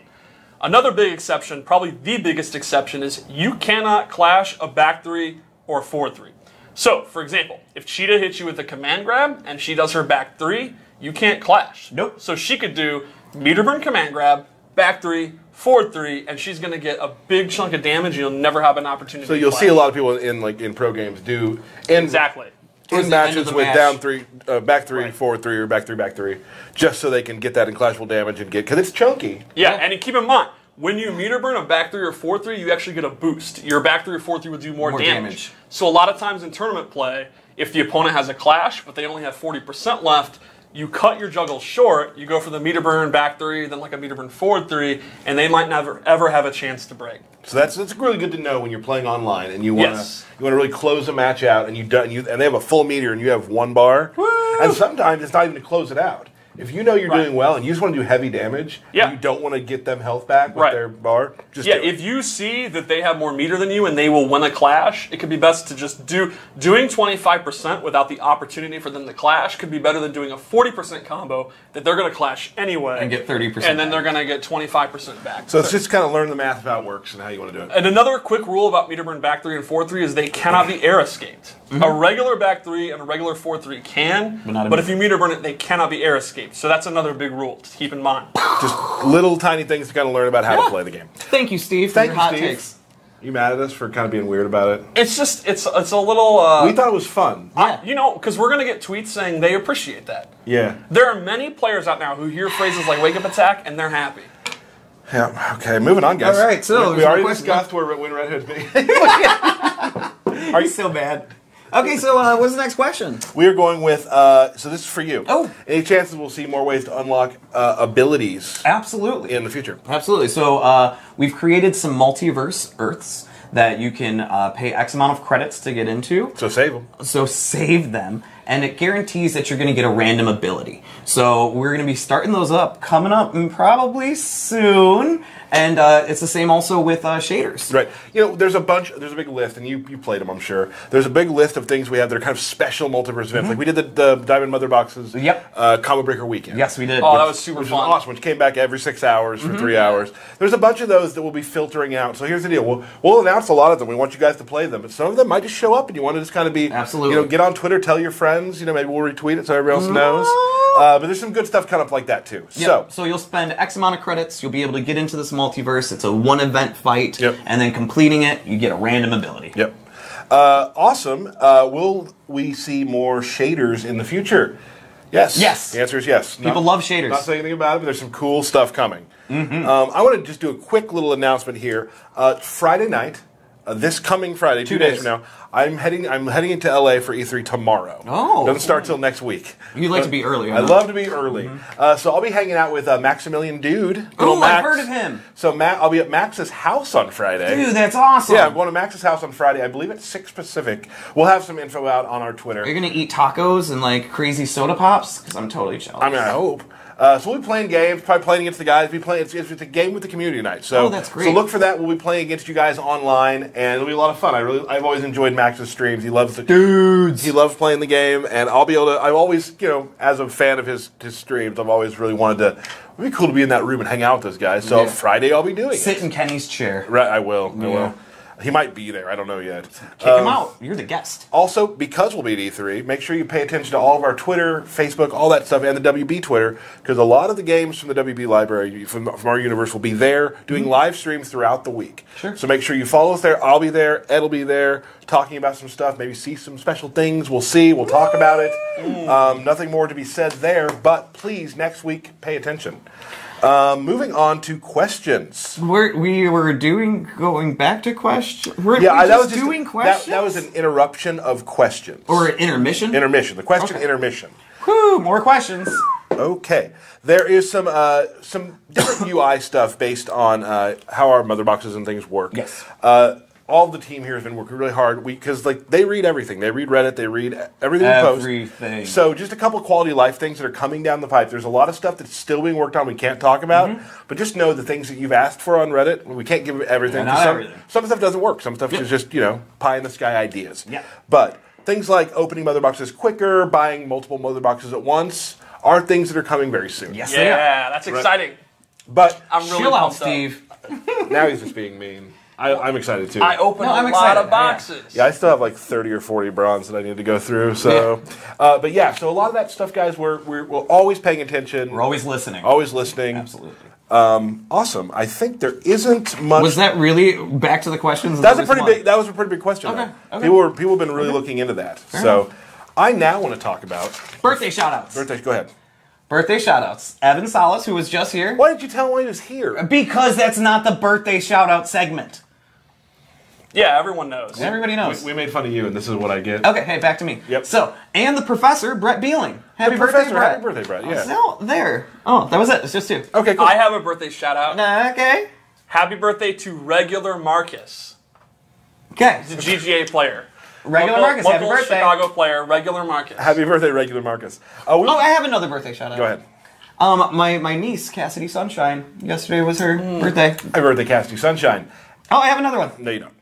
Another big exception, probably the biggest exception, is you cannot clash a back 3 or forward 3. So, for example, if Cheetah hits you with a command grab and she does her back 3, you can't clash. Nope. So she could do meter burn command grab, back 3, forward 3, and she's going to get a big chunk of damage. And you'll never have an opportunity. So to you'll clash. see a lot of people in pro games do Exactly. in matches with match. down 3, back 3, Right. forward 3, or back 3, just so they can get that unclashable damage and get because it's chunky. Yeah, and keep in mind, when you meter burn a back 3 or forward 3, you actually get a boost. Your back 3 or forward 3 will do more damage. So a lot of times in tournament play, if the opponent has a clash, but they only have 40% left, you cut your juggles short, you go for the meter burn back 3, then like a meter burn forward 3, and they might never ever have a chance to break. So that's really good to know when you're playing online and you want to really close a match out and and they have a full meter and you have 1 bar. Woo! And sometimes it's not even to close it out. If you know you're doing well and you just want to do heavy damage, and you don't want to get them health back with their bar, just do it. If you see that they have more meter than you and they will win a clash, it could be best to just doing 25% without the opportunity for them to clash could be better than doing a 40% combo that they're going to clash anyway. And get 30%. And then they're going to get 25% back. So it's just kind of learn the math of how it works and how you want to do it. And another quick rule about meter burn back 3 and forward 3 is they cannot be air escaped. A regular back 3 and a regular forward 3 can, but if you meter burn it, they cannot be air escaped. So that's another big rule to keep in mind. Just little tiny things to kind of learn about how to play the game. Thank you, Steve, for Thank your you, hot Steve. takes. You mad at us for kind of being weird about it? It's just, it's a little... we thought it was fun. You know, because we're going to get tweets saying they appreciate that. Yeah. There are many players out now who hear phrases like wake up attack and they're happy. Yeah, okay, moving on, guys. All right, so we already discussed when Red Hood's being... Are you so bad? Okay, so what's the next question? We are going with, so this is for you. Oh. Any chances we'll see more ways to unlock abilities Absolutely. in the future? Absolutely. So we've created some multiverse Earths that you can pay X amount of credits to get into. So save them. So save them. and it guarantees that you're going to get a random ability. So we're going to be starting those up, coming up probably soon. And it's the same also with shaders. Right. You know, there's a big list, and you played them, I'm sure. There's a big list of things we have that are kind of special multiverse events. Like we did the Diamond Mother Boxes Combo Breaker Weekend. Yes, we did. Oh, that was super Which fun. was awesome, which came back every 6 hours for 3 hours. There's a bunch of those that will be filtering out. So here's the deal. We'll announce a lot of them. We want you guys to play them. But some of them might just show up, and you want to just kind of be... Absolutely. You know, get on Twitter, tell your friends. You know, maybe we'll retweet it so everybody else knows. But there's some good stuff kind of like that, too. Yep. So you'll spend X amount of credits. You'll be able to get into this multiverse. It's a one event fight, and then completing it, you get a random ability. Yep. Awesome. Will we see more shaders in the future? Yes. Yes. The answer is yes. People love shaders. Not saying anything about it, but there's some cool stuff coming. I want to just do a quick little announcement here. Friday night, this coming Friday, 2 days from now, I'm heading into LA for E3 tomorrow. Oh. Doesn't start till next week. You like to be early. I love to be early. So I'll be hanging out with Maximilian Dude. Oh, Max. I've heard of him. So I'll be at Max's house on Friday. Dude, that's awesome. Yeah, I'm going to Max's house on Friday. I believe at 6 Pacific. We'll have some info out on our Twitter. Are you going to eat tacos and like crazy soda pops? Because I'm totally jealous. I mean, I hope. So we'll be playing games, probably playing against the guys. It's a game with the community night. So, that's great. So look for that. We'll be playing against you guys online, and it'll be a lot of fun. I've always enjoyed Max's streams. He loves the dudes. He loves playing the game, and I'll be able to. I've always, you know, as a fan of his streams, I've always really wanted to. It'd be cool to be in that room and hang out with those guys. So Friday, I'll be doing it. Sit in Kenny's chair. Right, I will. I will. He might be there. I don't know yet. Kick him out. You're the guest. Also, because we'll be at E3, make sure you pay attention to all of our Twitter, Facebook, all that stuff, and the WB Twitter, because a lot of the games from the WB library, from our universe, will be there doing live streams throughout the week. Sure. So make sure you follow us there. I'll be there. Ed will be there talking about some stuff, maybe see some special things. We'll see. We'll talk about it. Nothing more to be said there, but please, next week, pay attention. Moving on to questions. We were going back to questions. That was doing questions. That was an interruption of questions. Or an intermission. The question intermission. Whew, more questions. Okay, there is some different UI stuff based on how our mother boxes and things work. Yes. All of the team here has been working really hard because they read everything. They read Reddit. They read everything we post. Everything. So just a couple of quality of life things that are coming down the pipe. There's a lot of stuff that's still being worked on we can't talk about. But just know the things that you've asked for on Reddit. We can't give everything. Yeah, not everything. Some stuff doesn't work. Some stuff is just pie in the sky ideas. Yeah. But things like opening mother boxes quicker, buying multiple mother boxes at once are things that are coming very soon. Yes, they are. Yeah, that's exciting. But I'm really Chill out, pumped up. Steve. now he's just being mean. I'm excited too. I opened I'm a lot excited. of boxes. Yeah, I still have like 30 or 40 bronze that I need to go through. So, but yeah, so a lot of that stuff, guys, we're always paying attention. We're always listening. Always listening. Absolutely. Awesome. I think there isn't much. Was that really back to the questions? That was a pretty big question. Okay, though. okay. People have been really looking into that. So, I now want to talk about Birthday shoutouts. birthdays. Go ahead. Birthday shoutouts. Evan Salas, who was just here. Why didn't you tell him he was here? Because that's not the birthday shoutout segment. Yeah, everyone knows. Everybody knows. We made fun of you, and this is what I get. Okay, hey, back to me. Yep. So, and the professor, Brett Beeling. Happy The birthday, professor, Brett. happy birthday, Brett. Yeah. No, there. Oh, that was it. It's just two. Okay, cool. I have a birthday shout out. Okay. Happy birthday to regular Marcus, Okay. the GGA player. Regular Local- Marcus, happy local birthday. Chicago player, regular Marcus. Happy birthday, regular Marcus. Oh, I have another birthday shout out. Go ahead. My niece, Cassidy Sunshine, yesterday was her birthday. Happy birthday, Cassidy Sunshine. Oh, I have another one. No, you don't.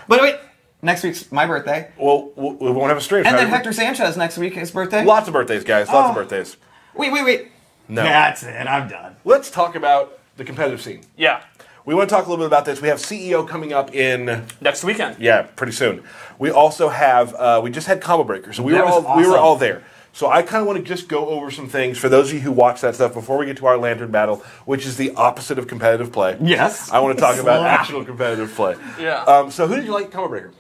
But wait, next week's my birthday. Well, we won't have a stream. And then Hector Sanchez next week, his birthday. Lots of birthdays, guys. Lots of Oh. birthdays. Wait. No. That's it. I'm done. Let's talk about the competitive scene. Yeah, We want to talk a little bit about this. We have CEO coming up in, next weekend. pretty soon. We also have, we just had Combo Breaker, so we That were was awesome. all there. So I kind of want to just go over some things for those of you who watch that stuff before we get to our Lantern Battle, which is the opposite of competitive play. Yes. I want to talk about Slap. actual competitive play. Yeah. So who did you like Combo Breaker?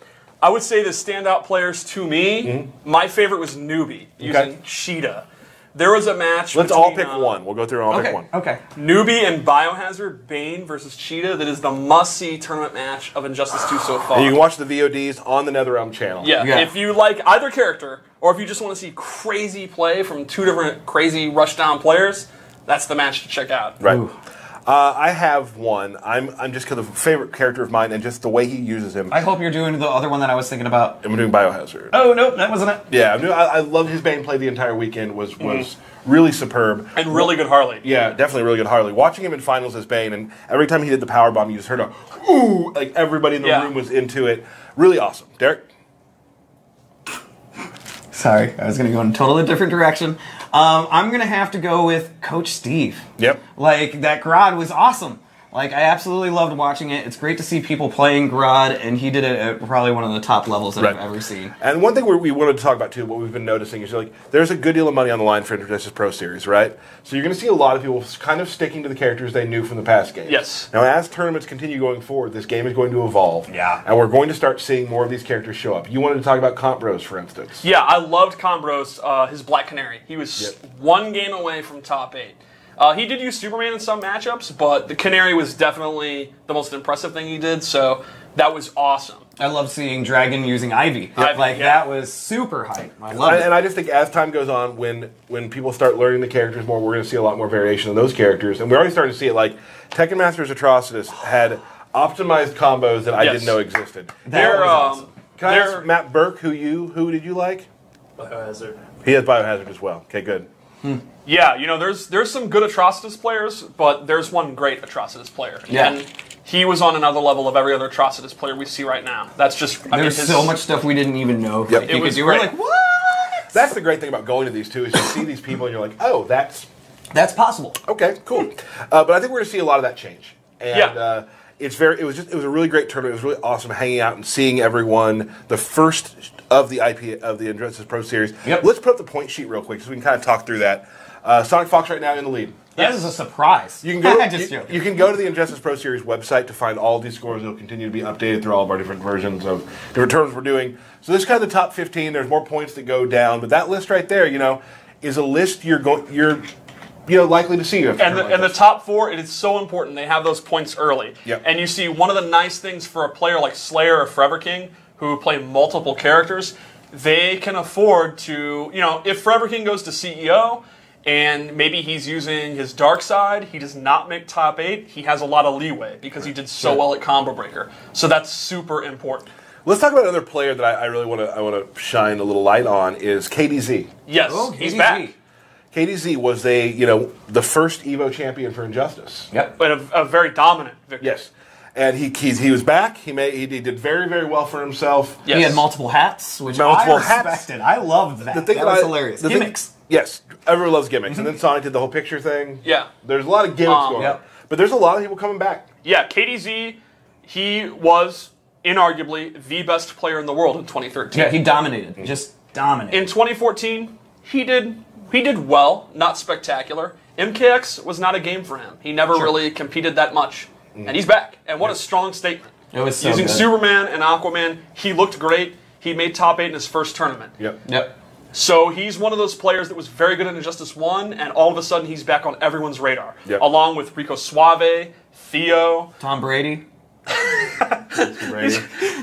I would say the standout players to me, my favorite was Newbie, using Cheetah. There was a match Let's between, all pick one. We'll go through and all pick one. Okay. Newbie and Biohazard, Bane versus Cheetah. That is the must-see tournament match of Injustice 2 so far. And you can watch the VODs on the NetherRealm channel. Yeah, if you like either character, or if you just want to see crazy play from two different crazy rushdown players, that's the match to check out. Right. Ooh. I have one. I'm just because of a favorite character of mine and just the way he uses him. I hope you're doing the other one that I was thinking about. I'm doing Biohazard. Oh, no, that wasn't it. Yeah, I love his Bane play the entire weekend. Was really superb. And really good Harley. Yeah, definitely really good Harley. Watching him in finals as Bane, and every time he did the power bomb, you just heard a ooh, like everybody in the room was into it. Really awesome. Derek? Sorry, I was going to go in a totally different direction. I'm going to have to go with Coach Steve. Yep. Like, that Grodd was awesome. Like, I absolutely loved watching it. It's great to see people playing Grodd, and he did it at probably one of the top levels that I've ever seen. And one thing we wanted to talk about, too, what we've been noticing is, like, there's a good deal of money on the line for Injustice Pro Series, right? So you're going to see a lot of people kind of sticking to the characters they knew from the past games. Yes. Now, as tournaments continue going forward, this game is going to evolve. Yeah. And we're going to start seeing more of these characters show up. You wanted to talk about Comp Bros, for instance. Yeah, I loved Combros, his Black Canary. He was one game away from top 8. He did use Superman in some matchups, but the Canary was definitely the most impressive thing he did, so that was awesome. I love seeing Dragon using Ivy. That was super hype. I love it. And I just think as time goes on, when people start learning the characters more, we're going to see a lot more variation in those characters. And we're already starting to see it. Like, Tekken Masters Atrocitus had optimized combos that I didn't know existed. That was awesome. Can I ask Matt Burke who did you like? Biohazard. He has Biohazard as well. Okay, good. Yeah, you know, there's some good Atrocitus players, but there's one great Atrocitus player. Yeah. And he was on another level of every other Atrocitus player we see right now. That's just... There's so much stuff we didn't even know. Yep. It was great. great. We're like, what? That's the great thing about going to these, too, is you see these people and you're like, oh, that's possible. okay, cool. But I think we're going to see a lot of that change. And it was a really great tournament. It was really awesome hanging out and seeing everyone. The first of the Injustice Pro Series. Yep. Let's put up the point sheet real quick so we can kind of talk through that. Sonic Fox right now in the lead. That is a surprise. You can go. Just joking. You can go to the Injustice Pro Series website to find all of these scores. They'll continue to be updated through all of our different versions of different tournaments we're doing. So this is kind of the top 15. There's more points that go down, but that list right there, is a list you're likely to see. And the top 4, it is so important. They have those points early. Yep. And you see one of the nice things for a player like Slayer or Forever King, who play multiple characters, they can afford to, if Forever King goes to CEO, and maybe he's using his dark side, he does not make top 8, he has a lot of leeway because he did so well at Combo Breaker. So that's super important. Let's talk about another player that I really want to shine a little light on is KDZ. Yes, he's back. KDZ was the first Evo champion for Injustice. Yep. But a very dominant victory. Yes. And he was back. He did very, very well for himself. Yes. He had multiple hats, which Multiple I hats. respected. I loved that. That was hilarious. Gimmicks. Yes, everyone loves gimmicks. And then Sonic did the whole picture thing. Yeah. There's a lot of gimmicks going on. But there's a lot of people coming back. Yeah, KDZ, he was inarguably the best player in the world in 2013. Yeah, he dominated. Just dominated. In 2014, he did well, not spectacular. MKX was not a game for him. He never really competed that much. And he's back. And what a strong statement. It was so Using good. Superman and Aquaman, he looked great. He made top 8 in his first tournament. Yep. So he's one of those players that was very good in Injustice 1, and all of a sudden he's back on everyone's radar. Yep. Along with Rico Suave, Theo. Tom Brady.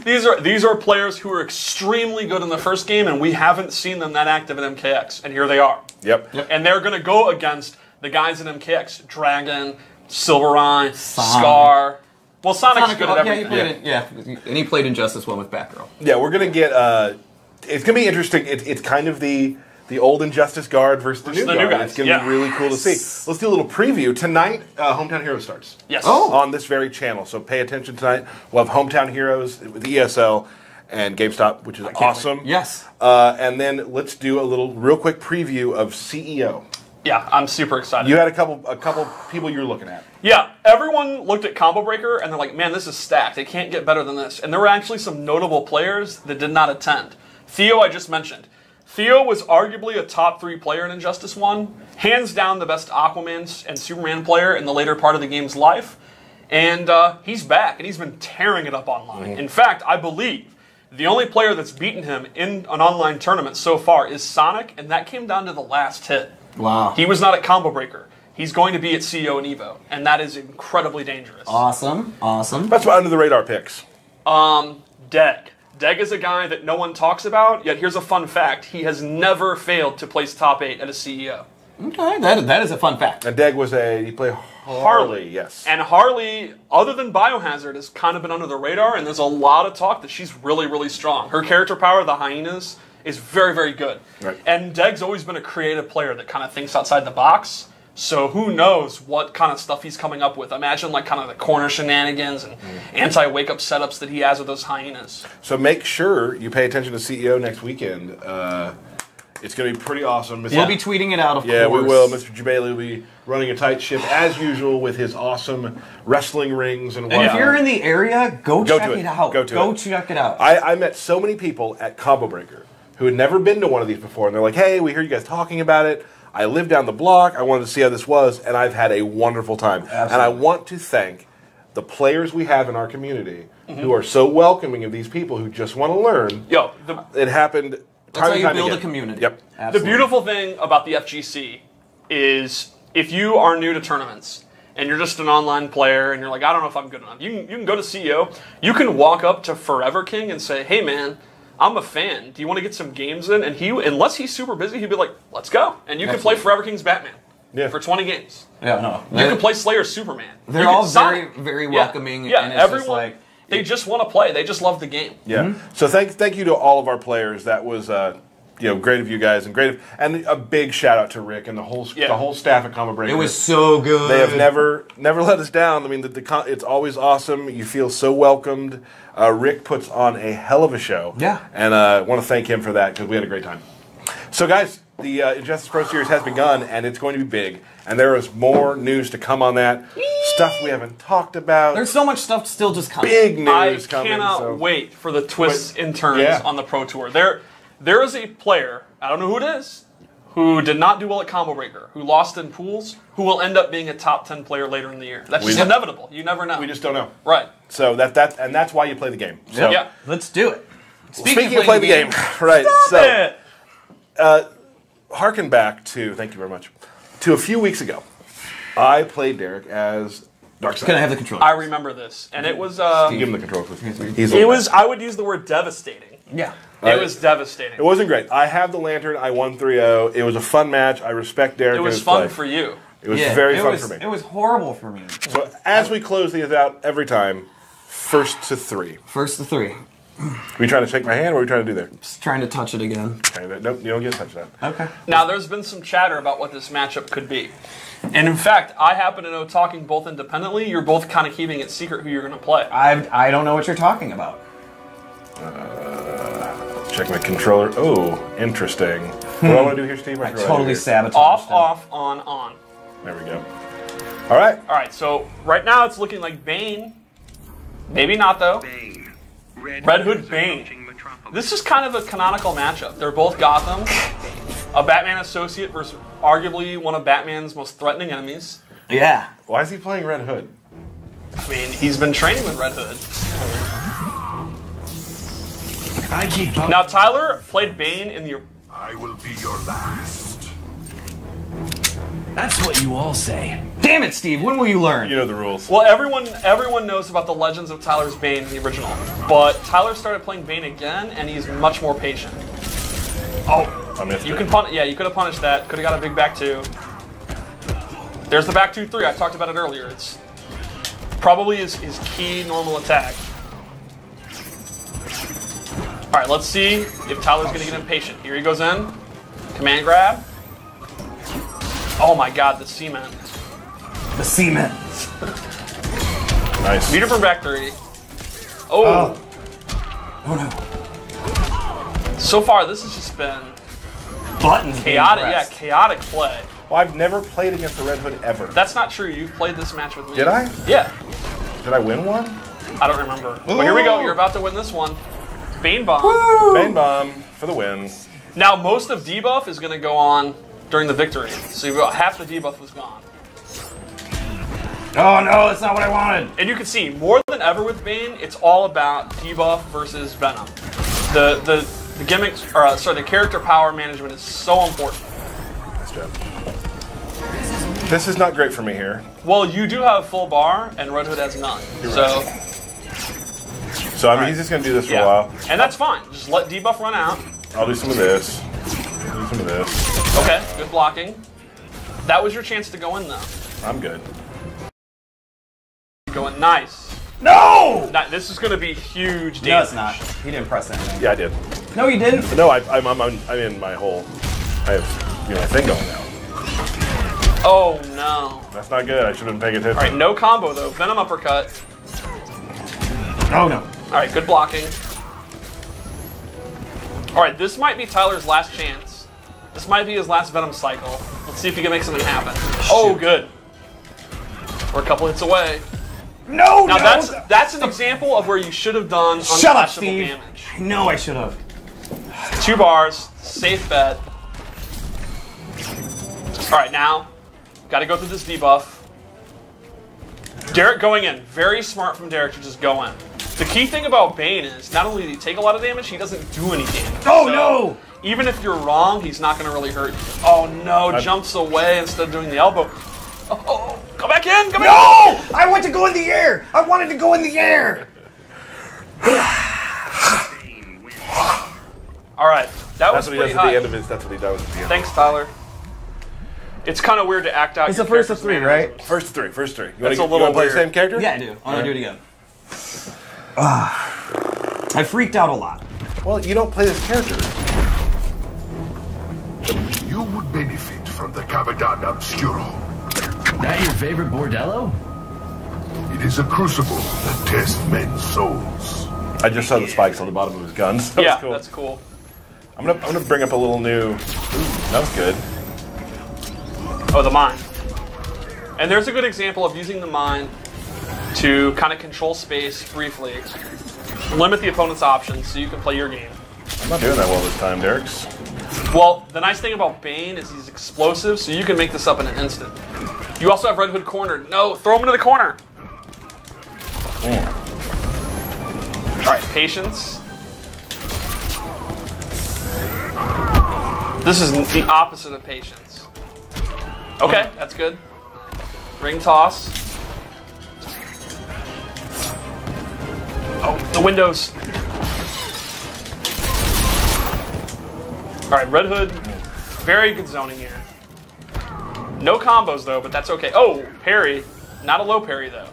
These are players who are extremely good in the first game, and we haven't seen them that active in MKX, and here they are. Yep. And they're going to go against the guys in MKX: Dragon, Silvereye, Scar. Well, Sonic's good at everything. And he played Injustice 1 with Batgirl. Yeah, we're going to get... it's going to be interesting. It's kind of the old Injustice Guard versus the new Guard. guys. It's going to be really cool to see. Let's do a little preview. Tonight, Hometown Heroes starts. Yes. On this very channel. So pay attention tonight. We'll have Hometown Heroes with ESL and GameStop, which is awesome. Yes. And then let's do a little real quick preview of CEO. Yeah, I'm super excited. You had a couple people you were looking at. Yeah, everyone looked at Combo Breaker and they're like, man, this is stacked. It can't get better than this. And there were actually some notable players that did not attend. Theo, I just mentioned. Theo was arguably a top 3 player in Injustice 1. Hands down the best Aquaman and Superman player in the later part of the game's life. And he's back, and he's been tearing it up online. In fact, I believe the only player that's beaten him in an online tournament so far is Sonic, and that came down to the last hit. Wow. He was not at Combo Breaker. He's going to be at CEO and Evo, and that is incredibly dangerous. Awesome. That's my under-the-radar picks. Deg. Deg is a guy that no one talks about, yet here's a fun fact. He has never failed to place top 8 at a CEO. Okay, that is a fun fact. And Deg he played Harley, yes. And Harley, other than Biohazard, has kind of been under the radar, and there's a lot of talk that she's really, really strong. Her character power, the Hyenas, is very, very good. Right. And Deg's always been a creative player that kind of thinks outside the box. So who knows what kind of stuff he's coming up with. Imagine like kind of the corner shenanigans and anti-wake-up setups that he has with those Hyenas. So make sure you pay attention to CEO next weekend. It's going to be pretty awesome. We'll be tweeting it out, of course. Yeah, we will. Mr. Jabali will be running a tight ship, as usual, with his awesome wrestling rings and whatnot. And if you're in the area, go check it out. Go check it out. I met so many people at Combo Breaker who had never been to one of these before, and they're like, hey, we heard you guys talking about it. I live down the block. I wanted to see how this was, and I've had a wonderful time. Absolutely. And I want to thank the players we have in our community who are so welcoming of these people who just want to learn. It happened That's how you time build again. a community. Yep. Absolutely. The beautiful thing about the FGC is if you are new to tournaments and you're just an online player and you're like, I don't know if I'm good enough, you can go to CEO. You can walk up to Forever King and say, hey, man, I'm a fan. Do you want to get some games in? And unless he's super busy, he'd be like, let's go. And you can play Forever King's Batman for 20 games. Yeah, no. You can play Slayer's Superman. They're all very, very welcoming. Yeah, and it's everyone, just like, they just want to play. They just love the game. Yeah. So thank you to all of our players. That was great of you guys, and a big shout out to Rick and the whole staff at Combo Breaker. it was so good. They have never let us down. I mean, it's always awesome. You feel so welcomed. Rick puts on a hell of a show. Yeah. And I want to thank him for that because we had a great time. So, guys, the Injustice Pro Series has begun, and it's going to be big. And there is more news to come on that. Stuff we haven't talked about. There's so much stuff still just coming. Big news I coming. cannot wait for the twists and turns on the Pro Tour. There is a player, I don't know who it is, who did not do well at Combo Breaker, who lost in pools, who will end up being a top 10 player later in the year. That's just inevitable. You never know. We just don't know. Right. So that's why you play the game. So, yeah. Let's do it. Speaking of playing the game, right? Harken back to, thank you very much, to a few weeks ago. I played Derek as Darkseid. Can I have the controller? I remember this, and it was. Give him the controller, please. It was. I would use the word devastating. Yeah. It was devastating. It wasn't great. I have the lantern. I won 3-0. It was a fun match. I respect Derek. It was and his fun play. for you. It was very fun for me. It was horrible for me. So as we close these out every time, first to 3. First to 3. Are we trying to shake my hand? What are we trying to do there? Just trying to touch it again. Nope, you don't get to touch that. Okay. Now, there's been some chatter about what this matchup could be. And in fact, I happen to know, talking both independently, you're both kind of keeping it secret who you're going to play. I don't know what you're talking about. Check my controller. Oh, interesting. What do I want to do here, Steve? I totally sabotaged Off, on. There we go. All right. All right, so right now it's looking like Bane. Maybe not, though. Red Hood Bane. This is kind of a canonical matchup. They're both Gotham. A Batman associate versus arguably one of Batman's most threatening enemies. Yeah. Why is he playing Red Hood? I mean, he's been training with Red Hood. I keep up. Now, Tyler played Bane in the... I will be your last. That's what you all say. Damn it, Steve. When will you learn? You know the rules. Well, everyone knows about the legends of Tyler's Bane in the original. But Tyler started playing Bane again, and he's much more patient. Oh, I missed you it. can punish. Yeah, you could have punished that. Could have got a big back 2. There's the back 2-3. I talked about it earlier. It's probably his key normal attack. All right, let's see if Tyler's going to get impatient. Here he goes in. Command grab. Oh my God, the Seaman. The semen. Nice. Beat it from back 3. Oh. Oh no. So far, this has just been Buttons. chaotic. Yeah, chaotic play. Well, I've never played against the Red Hood ever. That's not true. You've played this match with me. Did I? Yeah. Did I win one? I don't remember. But here we go. You're about to win this one. Bane Bomb. Bane Bomb for the win. Now, most of debuff is going to go on during the victory. So you've got half the debuff was gone. Oh no, that's not what I wanted. And you can see, more than ever with Bane, it's all about debuff versus Venom. The gimmicks, or sorry, the character power management is so important. Nice job. This is not great for me here. Well, you do have full bar, and Red Hood has none. So I mean, he's just going to do this for a while. And that's fine. Just let debuff run out. I'll do some of this. Do some of this. Okay, good blocking. That was your chance to go in, though. I'm good. Going nice. No! This is going to be huge damage. No, it's not. He didn't press anything. Yeah, I did. No, you didn't. No, I'm in my whole. I have my thing going now. Oh no. That's not good. I should have been paying attention. All right, no combo though. Venom uppercut. Oh no. All right, good blocking. All right, this might be Tyler's last chance. This might be his last Venom cycle. Let's see if he can make something happen. Oh, good. We're a couple hits away. No, now no. that's an example of where you should have done Shut up, unslashable Steve. damage. I know I should have. 2 bars, safe bet. All right, now got to go through this debuff. Derek going in. Very smart from Derek to just go in. The key thing about Bane is not only does he take a lot of damage, he doesn't do any damage. Oh, no! Even if you're wrong, he's not going to really hurt you. Oh, no. Jumps away instead of doing the elbow. Oh, go back in. Go back in. I want to go in the air. I wanted to go in the air. All right. That was That's what he pretty does at high. the end of his. That's what he does at the end. Thanks, Tyler. It's kind of weird to act out. It's your the first of character's 3, right? mannerisms. First three. First three. You That's a want little to play the weird. same character? Yeah, I do. I want to do it again. I freaked out a lot. Well, you don't play this character. You would benefit from the Capitan Obscuro. That your favorite bordello? It is a crucible that tests men's souls. I just saw the spikes on the bottom of his guns. That Yeah, was cool. that's cool. I'm gonna bring up a little new. Ooh, that was good. Oh, the mine. And there's a good example of using the mine to kind of control space briefly. Limit the opponent's options so you can play your game. I'm not doing that well this time, Derek's. Well, the nice thing about Bane is he's explosive, so you can make this up in an instant. You also have Red Hood cornered. No, throw him into the corner. All right, patience. This is the opposite of patience. Okay, that's good. Ring toss. Oh, the windows. All right, Red Hood. Very good zoning here. No combos though, but that's okay. Oh, parry. Not a low parry though.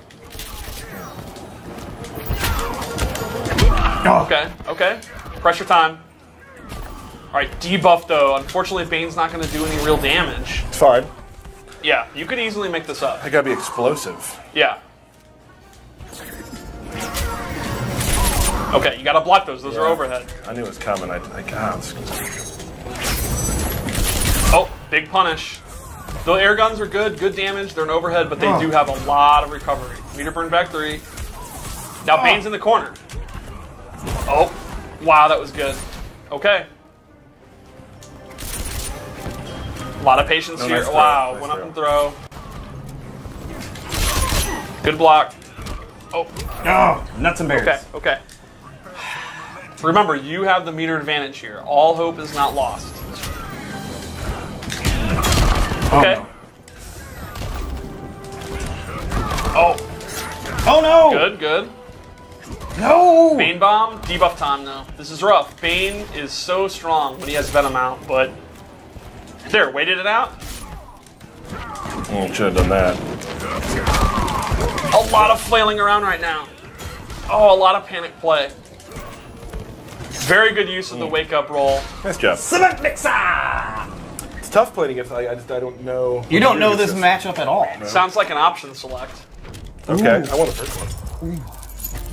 Okay, okay. Pressure time. All right, debuff though. Unfortunately, Bane's not going to do any real damage. It's fine. Yeah, you could easily make this up. I gotta be explosive. Yeah. Okay, you got to block those. Those are overhead. I knew it was coming. Oh, big punish. The air guns are good damage. They're an overhead, but they do have a lot of recovery. Meter burn back 3. Now Bane's in the corner. Oh, wow, that was good. Okay. A lot of patience here. Nice throw. Wow, Nice went up throw. and throw. Good block. Oh, Oh, nuts and bears. okay, okay. Remember, you have the meter advantage here. All hope is not lost. Okay. Oh, Oh no! good, good. No! Bane bomb, debuff time though. This is rough. Bane is so strong when he has Venom out, but there, waited it out. Should have done that. A lot of flailing around right now. Oh, a lot of panic play. Very good use of the wake up roll. Nice job. Cement mixer! It's tough playing against. I don't know. You don't know this matchup at all. Sounds like an option select. Okay, I won the first one.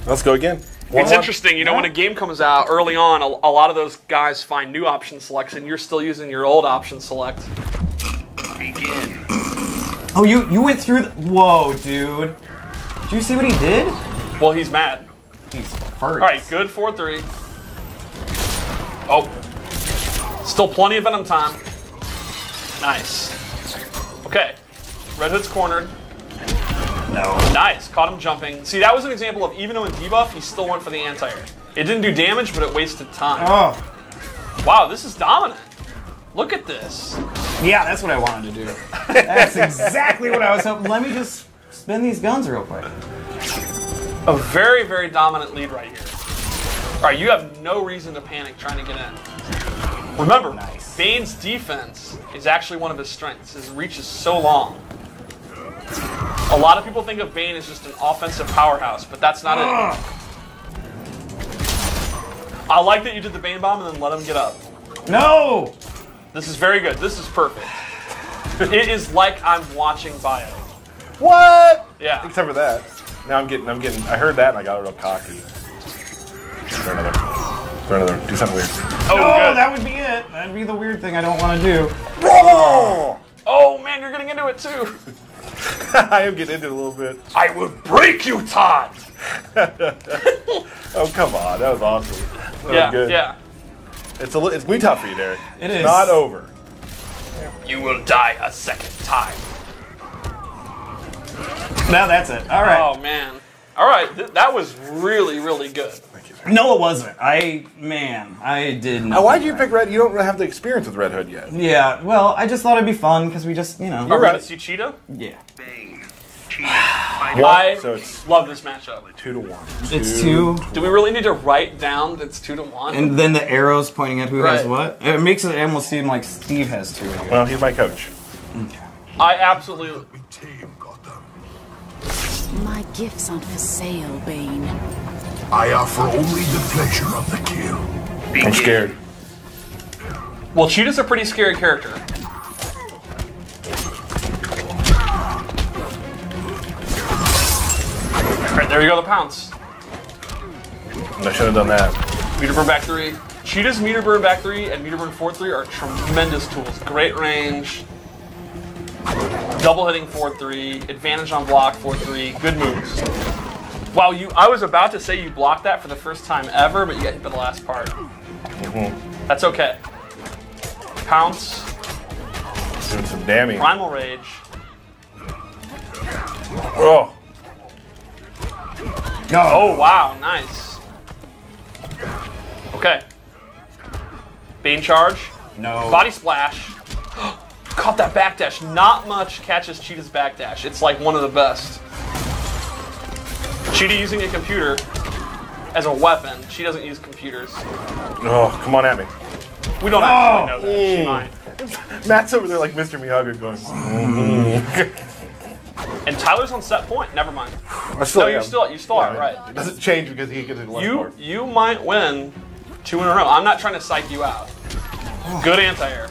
Let's go again. It's interesting, you know, when a game comes out early on, a lot of those guys find new option selects, and you're still using your old option select. Begin. Oh, you went through the... Whoa, dude. Did you see what he did? Well, he's mad. He's first. All right, good 4-3. Oh, still plenty of Venom time. Nice. Okay, Red Hood's cornered. No. Nice, caught him jumping. See, that was an example of even though in debuff, he still went for the anti-air. It didn't do damage, but it wasted time. Oh. Wow, this is dominant. Look at this. Yeah, that's what I wanted to do. That's exactly what I was hoping. Let me just spin these guns real quick. A very, very dominant lead right here. All right, you have no reason to panic trying to get in. Remember, Nice. Bane's defense is actually one of his strengths. His reach is so long. A lot of people think of Bane as just an offensive powerhouse, but that's not it. I like that you did the Bane bomb and then let him get up. No! This is very good. This is perfect. It is like I'm watching Bio. What? Yeah. Except for that. Now I'm getting. I heard that and I got real cocky. Throw another. Do something weird. Oh, Oh, good. that would be it. That'd be the weird thing I don't want to do. Oh, man, you're getting into it too. I am getting into it a little bit. I will break you, Todd. Oh, come on. That was awesome. That was Yeah, good. yeah. It's going to be tough for you, Derek. It It's is. not over. You will die a second time. Now that's it. All right. Oh, man. All right, that was really, really good. No, it wasn't. I did not. Why'd you pick Red? You don't have the experience with Red Hood yet. Yeah, well, I just thought it'd be fun because we just, Are we right. going to see Cheetah? Yeah. I So it's love this matchup. 2-1. It's 2, Do we really need to write down that it's 2-1? and then the arrows pointing at who has Right. what. It makes it almost seem like Steve has 2. Well, he's my coach. I absolutely... Tame Gotham. My gifts aren't for sale, Bane. I offer only the pleasure of the kill. I'm scared. Well, Cheetah's a pretty scary character. Alright, there you go, the pounce. I should have done that. Meter burn back 3. Cheetah's meter burn back 3 and meter burn forward 3 are tremendous tools. Great range. Double hitting 4-3. Advantage on block 4-3. Good moves. Wow, I was about to say you blocked that for the first time ever, but you got hit by the last part. That's okay. Pounce. Doing some damning. Primal Rage. Oh. Oh, wow, nice. Okay. Bane Charge. No. Body Splash. Caught that backdash. Not much catches Cheetah's backdash. It's like one of the best. Cheetah using a computer as a weapon. She doesn't use computers. Oh, come on at me. We don't actually know that. She might. Matt's over there like Mr. Miyagi going. And Tyler's on set point. Never mind. I still No, am. you still are, right. It doesn't change because he gets it one more. You might win 2 in a row. I'm not trying to psych you out. Good anti-air.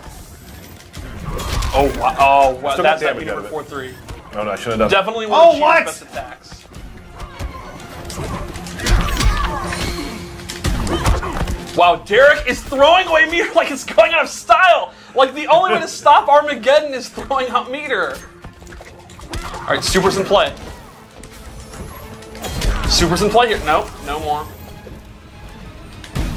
Oh, wow. Oh, wow. Still That's got that damage meter out of for it. 4-3. Oh, no, I should have done Definitely one Oh, of what? Cheetah's best attacks. Wow, Derek is throwing away meter like it's going out of style. Like the only way to stop Armageddon is throwing out meter. All right, supers in play. Supers in play here. Nope, no more.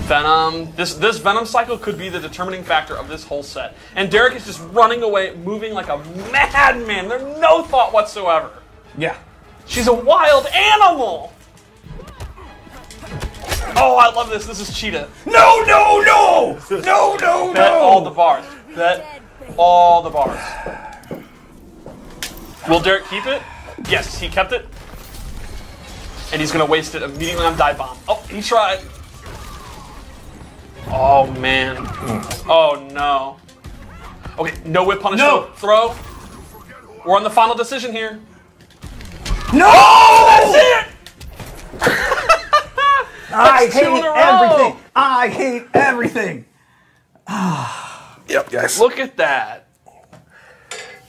Venom. This Venom cycle could be the determining factor of this whole set. And Derek is just running away, moving like a madman. There's no thought whatsoever. Yeah. She's a wild animal. Oh, I love this. This is Cheetah. No, no, no! No, no, Bet all the bars. Bet all the bars. Will Derek keep it? Yes, he kept it. And he's going to waste it immediately on Dive Bomb. Oh, he tried. Oh, man. Oh, no. Okay, no whip punish. No. Throw. We're on the final decision here. No! That's it! I That's 2 in hate a row. everything. I hate everything. Yep, guys. Look at that.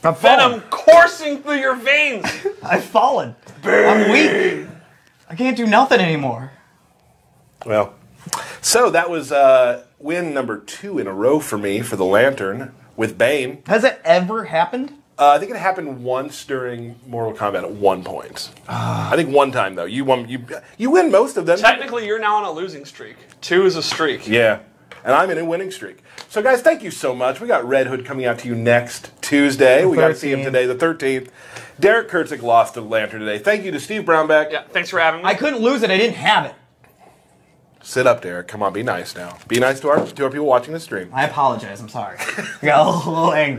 I'm falling. Venom coursing through your veins. I've fallen. I'm weak. I can't do nothing anymore. Well, so that was win number 2 in a row for me for the Lantern with Bane. Has it ever happened? I think it happened once during Mortal Kombat at one point. I think one time though. You won. You win most of them. Technically, you're now on a losing streak. 2 is a streak. Yeah, and I'm in a winning streak. So guys, thank you so much. We got Red Hood coming out to you next Tuesday. We got to see him 13th. today, the 13th. Derek Kurtzik lost to Lantern today. Thank you to Steve Brownback. Yeah, thanks for having me. I couldn't lose it. I didn't have it. Sit up, Derek. Come on, be nice now. Be nice to our people watching the stream. I apologize. I'm sorry. I got a little angry.